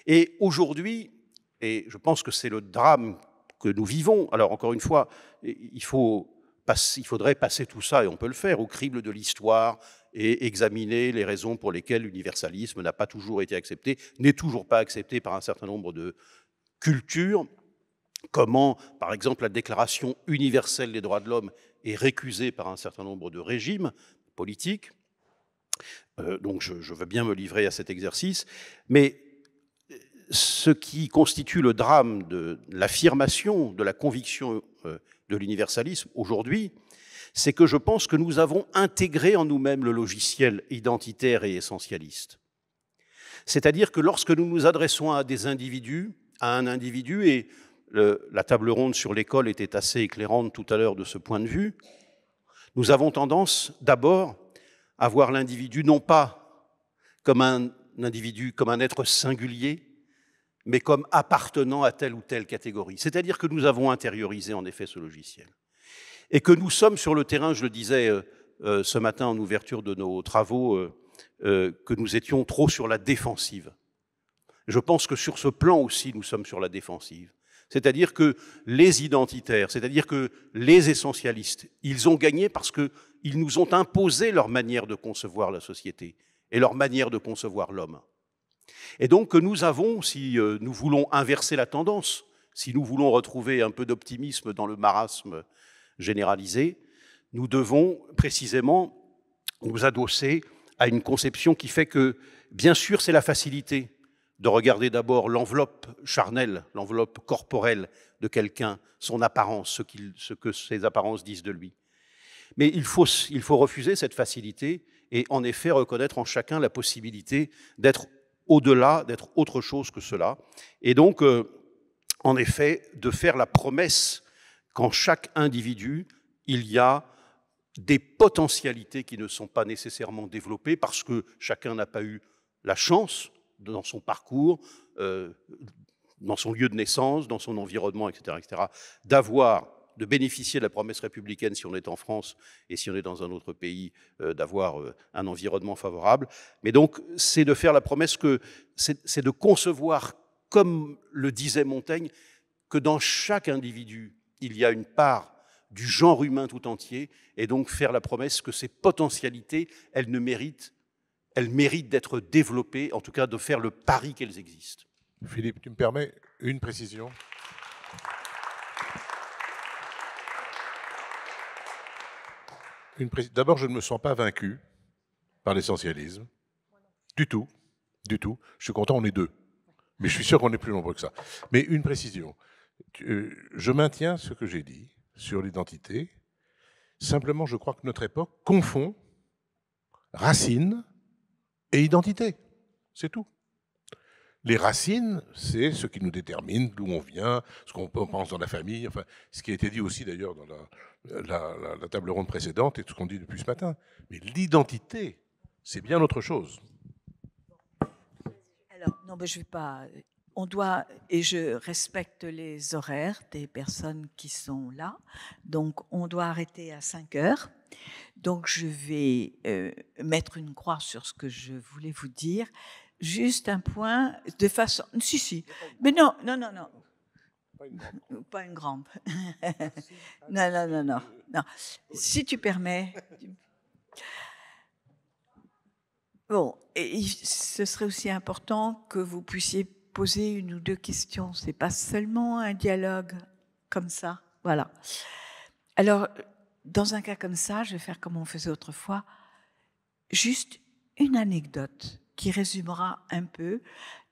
Speaker 2: Et aujourd'hui, et je pense que c'est le drame que nous vivons, alors encore une fois, il faudrait passer tout ça, et on peut le faire, au crible de l'histoire et examiner les raisons pour lesquelles l'universalisme n'a pas toujours été accepté, n'est toujours pas accepté par un certain nombre de cultures, comment, par exemple, la Déclaration universelle des droits de l'homme est récusée par un certain nombre de régimes politiques. Donc je veux bien me livrer à cet exercice, mais ce qui constitue le drame de l'affirmation, de la conviction de l'universalisme aujourd'hui, c'est que je pense que nous avons intégré en nous-mêmes le logiciel identitaire et essentialiste. C'est-à-dire que lorsque nous nous adressons à des individus, à un individu, et la table ronde sur l'école était assez éclairante tout à l'heure de ce point de vue, nous avons tendance d'abord à voir l'individu non pas comme un individu, comme un être singulier, mais comme appartenant à telle ou telle catégorie. C'est-à-dire que nous avons intériorisé en effet ce logiciel. Et que nous sommes sur le terrain, je le disais ce matin en ouverture de nos travaux, que nous étions trop sur la défensive. Je pense que sur ce plan aussi, nous sommes sur la défensive. C'est-à-dire que les identitaires, c'est-à-dire que les essentialistes, ils ont gagné parce qu'ils nous ont imposé leur manière de concevoir la société et leur manière de concevoir l'homme. Et donc que nous avons, si nous voulons inverser la tendance, si nous voulons retrouver un peu d'optimisme dans le marasme généralisé, nous devons précisément nous adosser à une conception qui fait que, bien sûr, c'est la facilité de regarder d'abord l'enveloppe charnelle, l'enveloppe corporelle de quelqu'un, son apparence, ce que ses apparences disent de lui. Mais il faut refuser cette facilité et en effet reconnaître en chacun la possibilité d'être au-delà, d'être autre chose que cela. Et donc, en effet, de faire la promesse qu'en chaque individu, il y a des potentialités qui ne sont pas nécessairement développées parce que chacun n'a pas eu la chance, dans son parcours, dans son lieu de naissance, dans son environnement, etc., de bénéficier de la promesse républicaine si on est en France et si on est dans un autre pays, d'avoir un environnement favorable. Mais donc, c'est de faire la promesse que c'est de concevoir, comme le disait Montaigne, que dans chaque individu, il y a une part du genre humain tout entier, et donc faire la promesse que ces potentialités, elles méritent d'être développées, en tout cas de faire le pari qu'elles existent.
Speaker 3: Philippe, tu me permets une précision ? D'abord, je ne me sens pas vaincu par l'essentialisme. Du tout. Du tout. Je suis content, on est deux. Mais je suis sûr qu'on est plus nombreux que ça. Mais une précision. Je maintiens ce que j'ai dit sur l'identité. Simplement, je crois que notre époque confond racines et identité. C'est tout. Les racines, c'est ce qui nous détermine, d'où on vient, ce qu'on pense dans la famille, enfin, ce qui a été dit aussi d'ailleurs dans la table ronde précédente et tout ce qu'on dit depuis ce matin. Mais l'identité, c'est bien autre chose.
Speaker 1: Alors, non, mais je ne vais pas... On doit, et je respecte les horaires des personnes qui sont là, donc on doit arrêter à 5 heures. Donc je vais mettre une croix sur ce que je voulais vous dire. Juste un point, de façon... Si. Mais non. Pas une grande. Non. Si tu permets... Bon, et ce serait aussi important que vous puissiez poser une ou deux questions. Ce n'est pas seulement un dialogue comme ça. Voilà. Alors, dans un cas comme ça, je vais faire comme on faisait autrefois, juste une anecdote qui résumera un peu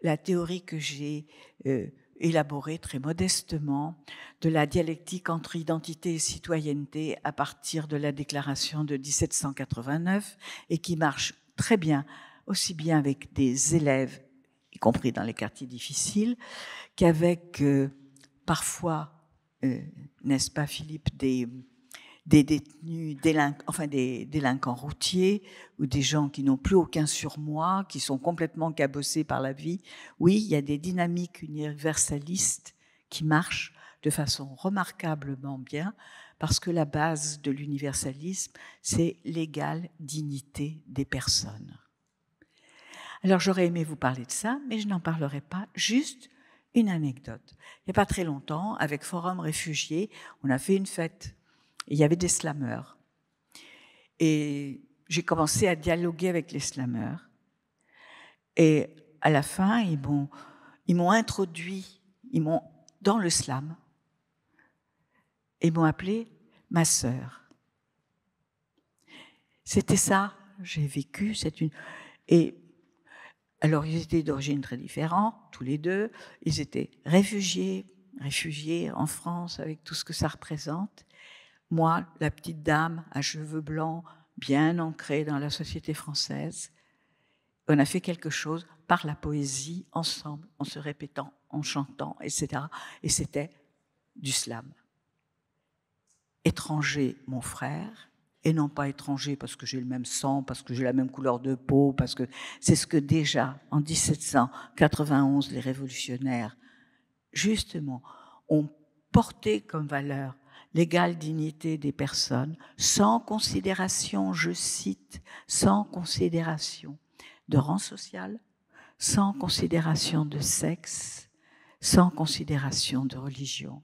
Speaker 1: la théorie que j'ai élaborée très modestement de la dialectique entre identité et citoyenneté à partir de la déclaration de 1789 et qui marche très bien, aussi bien avec des élèves, y compris dans les quartiers difficiles, qu'avec parfois, n'est-ce pas Philippe, des détenus, des délinquants routiers ou des gens qui n'ont plus aucun surmoi, qui sont complètement cabossés par la vie. Oui, il y a des dynamiques universalistes qui marchent de façon remarquablement bien parce que la base de l'universalisme, c'est l'égale dignité des personnes. Alors j'aurais aimé vous parler de ça, mais je n'en parlerai pas, juste une anecdote. Il n'y a pas très longtemps, avec Forum Réfugiés, on a fait une fête. Il y avait des slameurs. Et j'ai commencé à dialoguer avec les slameurs. Et à la fin, ils m'ont introduit, dans le slam, et ils m'ont appelé ma sœur. C'était ça, j'ai vécu. Et alors, ils étaient d'origine très différente, tous les deux. Ils étaient réfugiés en France, avec tout ce que ça représente. Moi, la petite dame à cheveux blancs, bien ancrée dans la société française, on a fait quelque chose par la poésie, ensemble, en se répétant, en chantant, etc. Et c'était du slam. Étranger, mon frère, et non pas étranger parce que j'ai le même sang, parce que j'ai la même couleur de peau, parce que c'est ce que déjà, en 1791, les révolutionnaires, justement, ont porté comme valeur l'égale dignité des personnes, sans considération, je cite, sans considération de rang social, sans considération de sexe, sans considération de religion.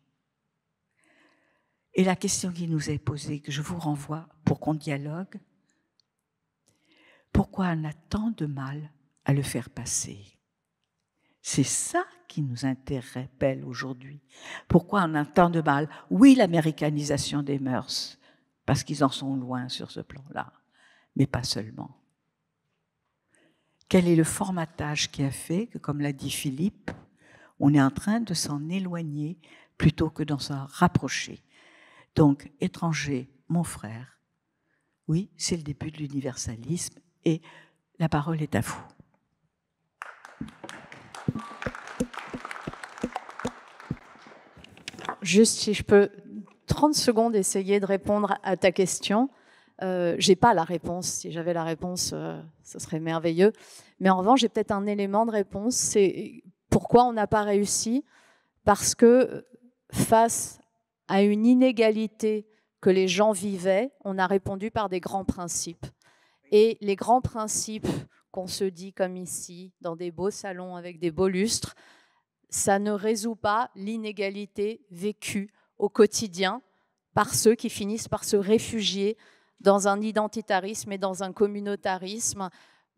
Speaker 1: Et la question qui nous est posée, que je vous renvoie pour qu'on dialogue, pourquoi on a tant de mal à le faire passer ? C'est ça qui nous interpelle aujourd'hui. Pourquoi on a tant de mal ? Oui, l'américanisation des mœurs, parce qu'ils en sont loin sur ce plan-là, mais pas seulement. Quel est le formatage qui a fait que, comme l'a dit Philippe, on est en train de s'en éloigner plutôt que d'en s'en rapprocher ? Donc, étranger, mon frère, oui, c'est le début de l'universalisme Et la parole est à vous.
Speaker 4: Juste si je peux 30 secondes essayer de répondre à ta question. J'ai pas la réponse. Si j'avais la réponse, ce serait merveilleux. Mais en revanche, j'ai peut-être un élément de réponse. C'est pourquoi on n'a pas réussi. Parce que face à une inégalité que les gens vivaient, on a répondu par des grands principes. Et les grands principes qu'on se dit comme ici, dans des beaux salons avec des beaux lustres, ça ne résout pas l'inégalité vécue au quotidien par ceux qui finissent par se réfugier dans un identitarisme et dans un communautarisme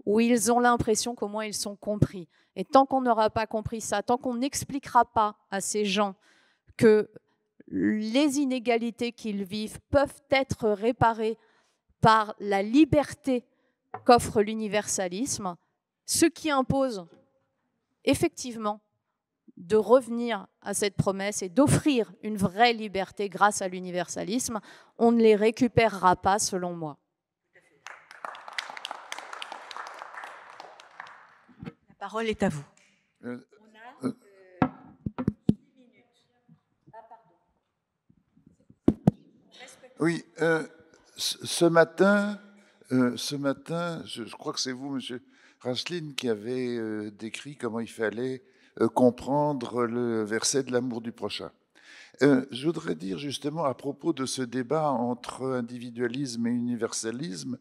Speaker 4: où ils ont l'impression qu'au moins ils sont compris. Et tant qu'on n'aura pas compris ça, tant qu'on n'expliquera pas à ces gens que les inégalités qu'ils vivent peuvent être réparées par la liberté qu'offre l'universalisme, ce qui impose effectivement de revenir à cette promesse et d'offrir une vraie liberté grâce à l'universalisme, on ne les récupérera pas, selon moi.
Speaker 1: La parole est à vous. On a 10 minutes. Ah, pardon.
Speaker 5: Oui, ce matin, je crois que c'est vous, Monsieur Rachline, qui avez décrit comment il fallait comprendre le verset de l'amour du prochain. Je voudrais dire justement à propos de ce débat entre individualisme et universalisme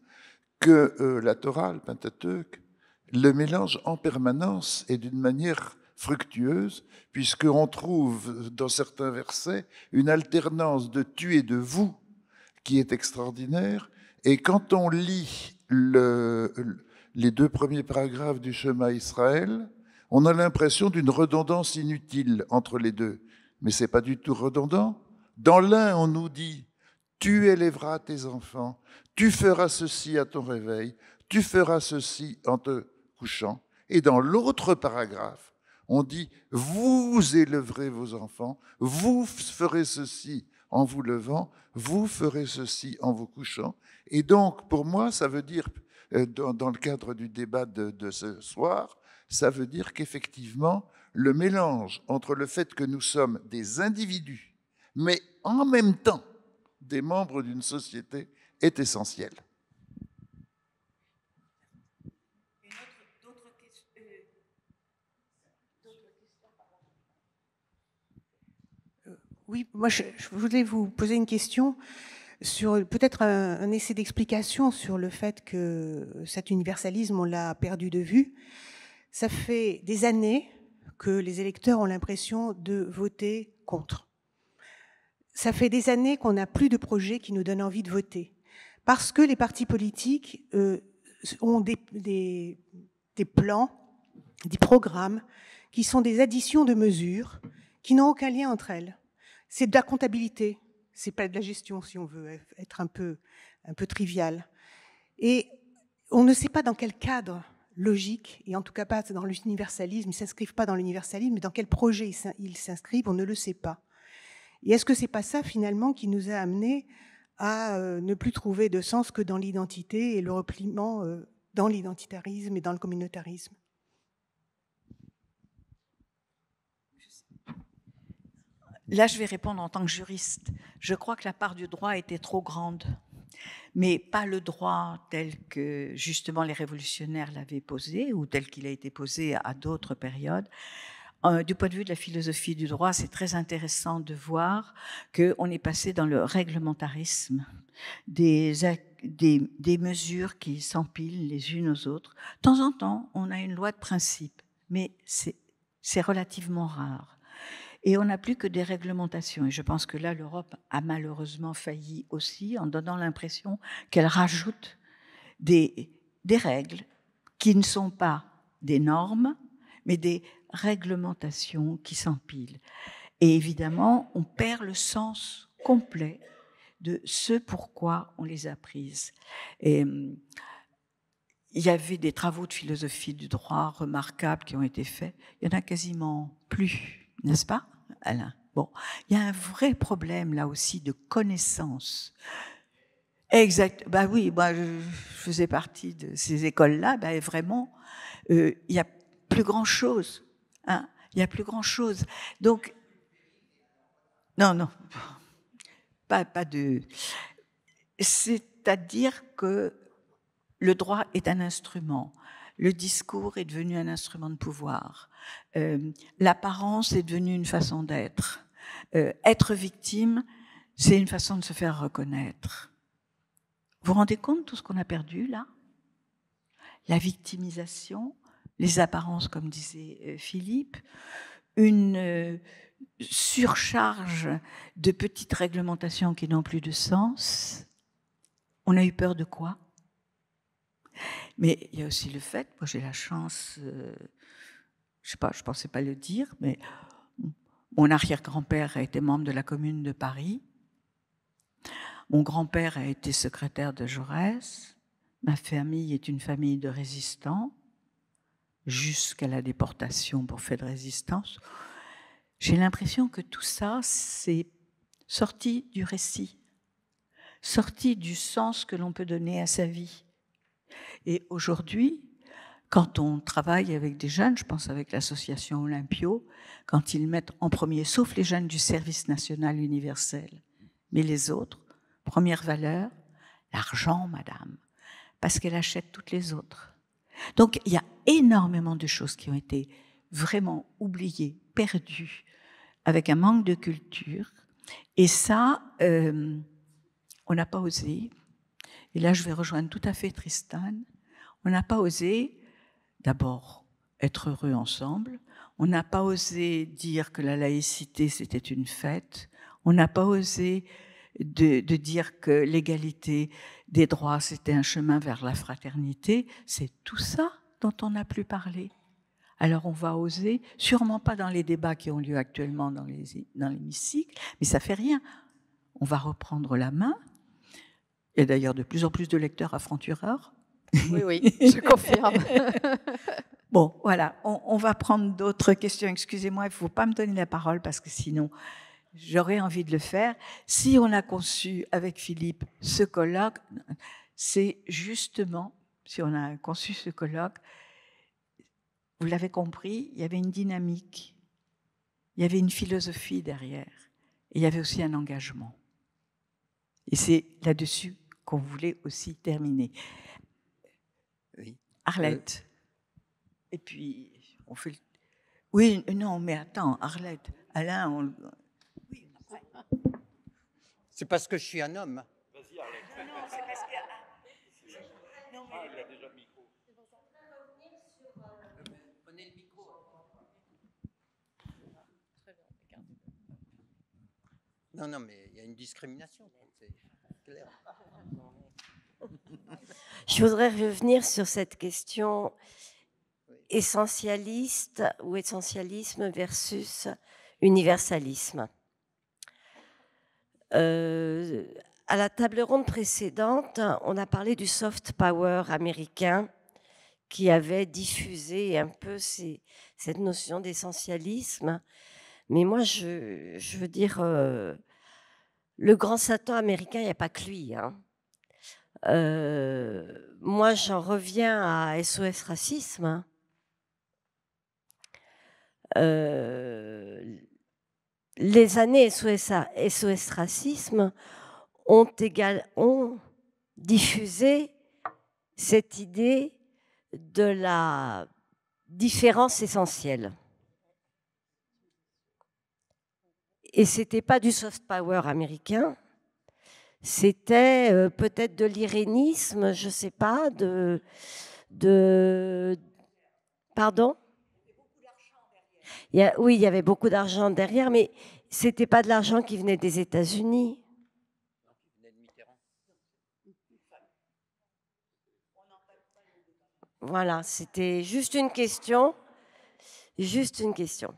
Speaker 5: que la Torah, le Pentateuque, le mélange en permanence et d'une manière fructueuse, puisqu'on trouve dans certains versets une alternance de tu et de vous qui est extraordinaire. Et quand on lit les 2 premiers paragraphes du Shema Israël, on a l'impression d'une redondance inutile entre les deux. Mais ce n'est pas du tout redondant. Dans l'un, on nous dit « Tu élèveras tes enfants, tu feras ceci à ton réveil, tu feras ceci en te couchant. » Et dans l'autre paragraphe, on dit « Vous élèverez vos enfants, vous ferez ceci en vous levant, vous ferez ceci en vous couchant. » Et donc, pour moi, ça veut dire, dans le cadre du débat de ce soir, ça veut dire qu'effectivement, le mélange entre le fait que nous sommes des individus, mais en même temps des membres d'une société, est essentiel.
Speaker 6: Oui, moi je voulais vous poser une question sur peut-être un essai d'explication sur le fait que cet universalisme, on l'a perdu de vue. Ça fait des années que les électeurs ont l'impression de voter contre. Ça fait des années qu'on n'a plus de projets qui nous donnent envie de voter. Parce que les partis politiques ont des plans, des programmes qui sont des additions de mesures qui n'ont aucun lien entre elles. C'est de la comptabilité, c'est pas de la gestion si on veut être un peu trivial. Et on ne sait pas dans quel cadre logique, et en tout cas pas dans l'universalisme, ils ne s'inscrivent pas dans l'universalisme, mais dans quel projet ils s'inscrivent, on ne le sait pas. Et est-ce que c'est pas ça finalement qui nous a amenés à ne plus trouver de sens que dans l'identité et le repliement dans l'identitarisme et dans le communautarisme?
Speaker 1: Là, je vais répondre en tant que juriste. Je crois que la part du droit était trop grande, mais pas le droit tel que justement les révolutionnaires l'avaient posé ou tel qu'il a été posé à d'autres périodes. Du point de vue de la philosophie du droit, c'est très intéressant de voir qu'on est passé dans le réglementarisme, des mesures qui s'empilent les unes aux autres. De temps en temps, on a une loi de principe, mais c'est relativement rare. Et on n'a plus que des réglementations. Et je pense que là, l'Europe a malheureusement failli aussi en donnant l'impression qu'elle rajoute des règles qui ne sont pas des normes, mais des réglementations qui s'empilent. Et évidemment, on perd le sens complet de ce pourquoi on les a prises. Et il y avait des travaux de philosophie du droit remarquables qui ont été faits. Il n'y en a quasiment plus. N'est-ce pas, Alain? Bon, il y a un vrai problème là aussi de connaissance Exact. Bah oui, moi je faisais partie de ces écoles-là. Bah vraiment, il y a plus grand chose. Hein, il y a plus grand chose. Donc non, pas de. C'est-à-dire que le droit est un instrument. Le discours est devenu un instrument de pouvoir. L'apparence est devenue une façon d'être. Être victime, c'est une façon de se faire reconnaître. Vous vous rendez compte de tout ce qu'on a perdu là? La victimisation, les apparences, comme disait Philippe, une surcharge de petites réglementations qui n'ont plus de sens. On a eu peur de quoi? Mais il y a aussi le fait, moi j'ai la chance, je sais pas, je pensais pas le dire, mais mon arrière-grand-père a été membre de la Commune de Paris. Mon grand-père a été secrétaire de Jaurès. Ma famille est une famille de résistants, jusqu'à la déportation pour fait de résistance. J'ai l'impression que tout ça, c'est sorti du récit, sorti du sens que l'on peut donner à sa vie. Et aujourd'hui, quand on travaille avec des jeunes, je pense avec l'association Olympio, quand ils mettent en premier, sauf les jeunes du service national universel, mais les autres, première valeur, l'argent, madame, parce qu'elle achète toutes les autres. Donc, il y a énormément de choses qui ont été vraiment oubliées, perdues, avec un manque de culture. Et ça, on n'a pas osé. Et là, je vais rejoindre tout à fait Tristan. On n'a pas osé, d'abord, être heureux ensemble. On n'a pas osé dire que la laïcité, c'était une fête. On n'a pas osé de dire que l'égalité des droits, c'était un chemin vers la fraternité. C'est tout ça dont on n'a plus parlé. Alors on va oser, sûrement pas dans les débats qui ont lieu actuellement dans l'hémicycle, mais ça fait rien. On va reprendre la main. Il y a d'ailleurs de plus en plus de lecteurs à Franc-Tireur.
Speaker 4: Oui, je confirme.
Speaker 1: Bon, voilà, on va prendre d'autres questions. Excusez-moi, il ne faut pas me donner la parole parce que sinon, j'aurais envie de le faire. Si on a conçu avec Philippe ce colloque, c'est justement, si on a conçu ce colloque, vous l'avez compris, il y avait une dynamique, il y avait une philosophie derrière, et il y avait aussi un engagement. Et c'est là-dessus qu'on voulait aussi terminer. Oui. Arlette. Et puis, on fait... Oui, non, mais attends, Arlette, Alain, on... Oui, ouais.
Speaker 7: C'est parce que je suis un homme.
Speaker 1: Vas-y, Arlette. Non, c'est parce que... Non, mais... il a déjà le micro.
Speaker 7: Prenez le micro. Non, mais il y a une discrimination, c'est clair.
Speaker 8: Je voudrais revenir sur cette question essentialiste ou essentialisme versus universalisme. À la table ronde précédente, on a parlé du soft power américain qui avait diffusé un peu cette notion d'essentialisme. Mais moi, je veux dire, le grand Satan américain, il n'y a pas que lui. Hein. Moi, j'en reviens à SOS Racisme. Les années SOS Racisme ont diffusé cette idée de la différence essentielle. Et ce n'était pas du soft power américain, c'était peut-être de l'irénisme, je ne sais pas, Pardon ? Oui, il y avait beaucoup d'argent derrière, mais ce n'était pas de l'argent qui venait des États-Unis. Voilà, c'était juste une question. Juste une question.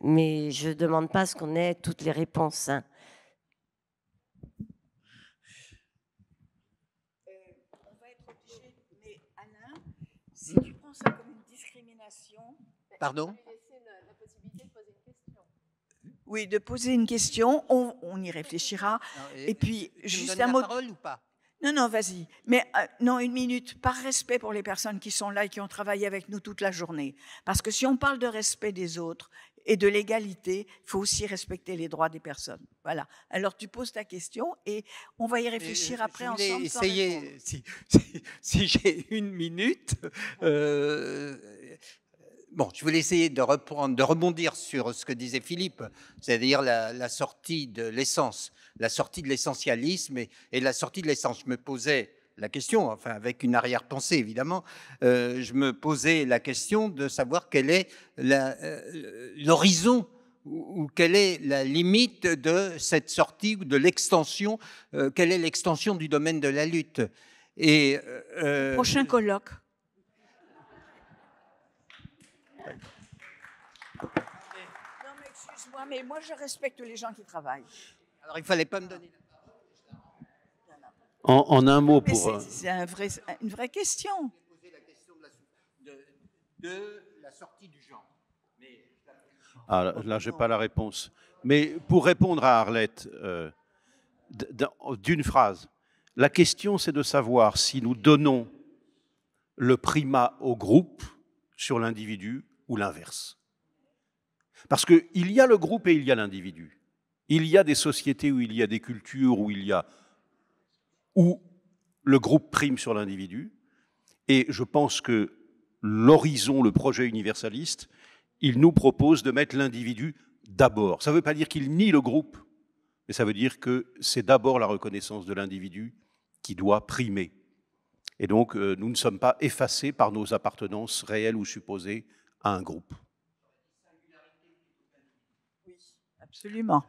Speaker 8: Mais je ne demande pas à ce qu'on ait toutes les réponses. Hein.
Speaker 1: On va être obligé, mais Alain, si tu prends ça comme une discrimination...
Speaker 7: Pardon ?
Speaker 1: Oui, de poser une question, on y réfléchira. Et puis, juste un mot.
Speaker 7: La parole ou pas?
Speaker 1: Non, vas-y. Mais non, une minute, par respect pour les personnes qui sont là et qui ont travaillé avec nous toute la journée. Parce que si on parle de respect des autres et de l'égalité, il faut aussi respecter les droits des personnes. Voilà. Alors, tu poses ta question et on va y réfléchir après ensemble.
Speaker 7: Essayer, si j'ai une minute. Bon, je voulais essayer de rebondir sur ce que disait Philippe, c'est-à-dire la sortie de l'essence, la sortie de l'essentialisme et la sortie de l'essence. Je me posais la question, enfin avec une arrière-pensée évidemment, je me posais la question de savoir quel est l'horizon ou quelle est la limite de cette sortie ou de l'extension, quelle est l'extension du domaine de la lutte. Et,
Speaker 1: prochain colloque. Non, mais excuse-moi, mais moi je respecte les gens qui travaillent.
Speaker 7: Alors il ne fallait pas me donner la parole.
Speaker 2: En un mot pour...
Speaker 1: C'est une vraie question.
Speaker 7: J'ai posé la question de la sortie du genre. Mais...
Speaker 2: Ah, là, je n'ai pas la réponse. Mais pour répondre à Arlette, d'une phrase, la question c'est de savoir si nous donnons le primat au groupe sur l'individu ou l'inverse. Parce qu'il y a le groupe et il y a l'individu. Il y a des sociétés où il y a des cultures où le groupe prime sur l'individu. Et je pense que l'horizon, le projet universaliste, il nous propose de mettre l'individu d'abord. Ça ne veut pas dire qu'il nie le groupe, mais ça veut dire que c'est d'abord la reconnaissance de l'individu qui doit primer. Et donc, nous ne sommes pas effacés par nos appartenances réelles ou supposées à un groupe.
Speaker 1: Oui, absolument.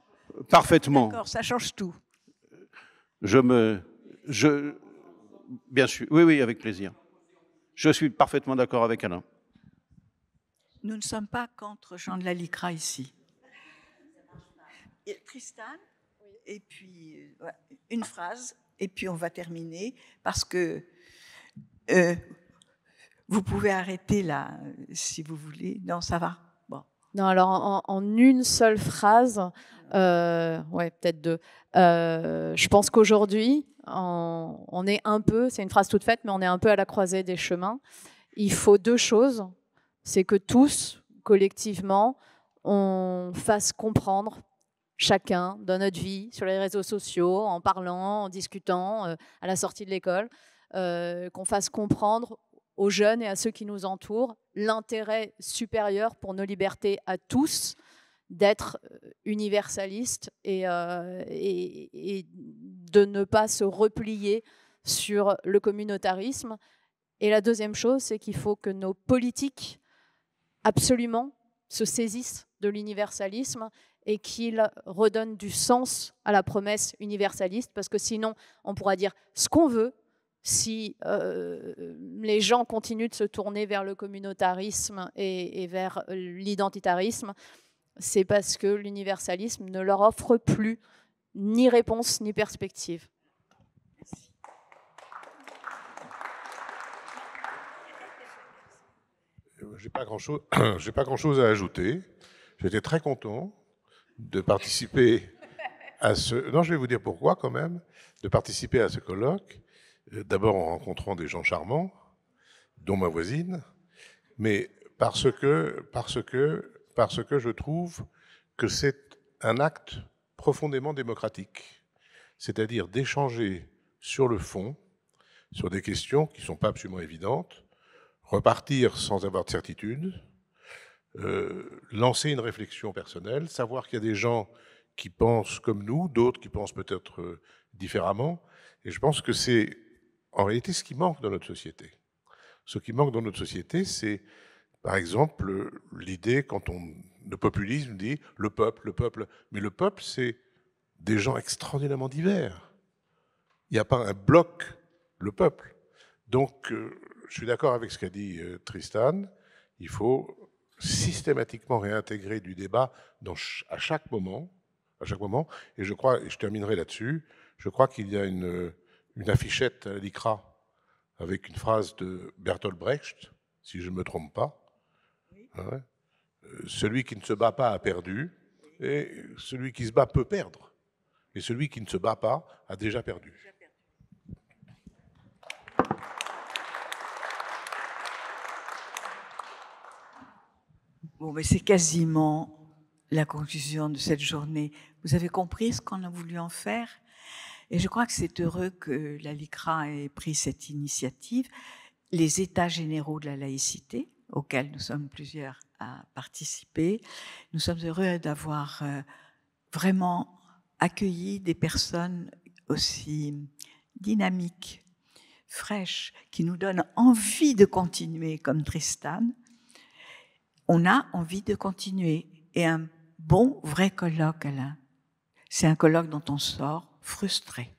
Speaker 2: Parfaitement.
Speaker 1: D'accord, ça change tout.
Speaker 2: Bien sûr, oui, avec plaisir. Je suis parfaitement d'accord avec Alain.
Speaker 1: Nous ne sommes pas contre Jean de la Licra ici. Et Tristan, et puis une phrase, et puis on va terminer, parce que vous pouvez arrêter là, si vous voulez. Non, ça va. Bon.
Speaker 4: Non, alors en une seule phrase, ouais, peut-être deux. Je pense qu'aujourd'hui, on est un peu, c'est une phrase toute faite, mais on est un peu à la croisée des chemins. Il faut deux choses. C'est que tous, collectivement, on fasse comprendre chacun dans notre vie, sur les réseaux sociaux, en parlant, en discutant, à la sortie de l'école, qu'on fasse comprendre aux jeunes et à ceux qui nous entourent l'intérêt supérieur pour nos libertés à tous d'être universalistes et de ne pas se replier sur le communautarisme. Et la deuxième chose, c'est qu'il faut que nos politiques absolument se saisissent de l'universalisme et qu'ils redonnent du sens à la promesse universaliste, parce que sinon, on pourra dire ce qu'on veut. Si les gens continuent de se tourner vers le communautarisme et vers l'identitarisme, c'est parce que l'universalisme ne leur offre plus ni réponse ni perspective.
Speaker 3: J'ai pas grand-chose à ajouter. J'étais très content de participer à ce... Non, je vais vous dire pourquoi quand même, de participer à ce colloque. D'abord en rencontrant des gens charmants, dont ma voisine, mais parce que je trouve que c'est un acte profondément démocratique, c'est-à-dire d'échanger sur le fond, sur des questions qui ne sont pas absolument évidentes, repartir sans avoir de certitude, lancer une réflexion personnelle, savoir qu'il y a des gens qui pensent comme nous, d'autres qui pensent peut-être différemment, et je pense que c'est en réalité ce qui manque dans notre société. Ce qui manque dans notre société, c'est par exemple l'idée, le populisme dit le peuple, mais le peuple c'est des gens extraordinairement divers. Il n'y a pas un bloc, le peuple. Donc je suis d'accord avec ce qu'a dit Tristan, il faut systématiquement réintégrer du débat à chaque moment, et je crois, et je terminerai là-dessus, je crois qu'il y a une affichette à l'ICRA avec une phrase de Bertolt Brecht, si je ne me trompe pas. Oui. Celui qui ne se bat pas a perdu, Et celui qui se bat peut perdre. Et celui qui ne se bat pas a déjà perdu.
Speaker 1: Bon, mais c'est quasiment la conclusion de cette journée. Vous avez compris ce qu'on a voulu en faire? Et je crois que c'est heureux que la LICRA ait pris cette initiative. Les États généraux de la laïcité, auxquels nous sommes plusieurs à participer, nous sommes heureux d'avoir vraiment accueilli des personnes aussi dynamiques, fraîches, qui nous donnent envie de continuer comme Tristan. On a envie de continuer. Et un bon, vrai colloque, Alain, c'est un colloque dont on sort frustré.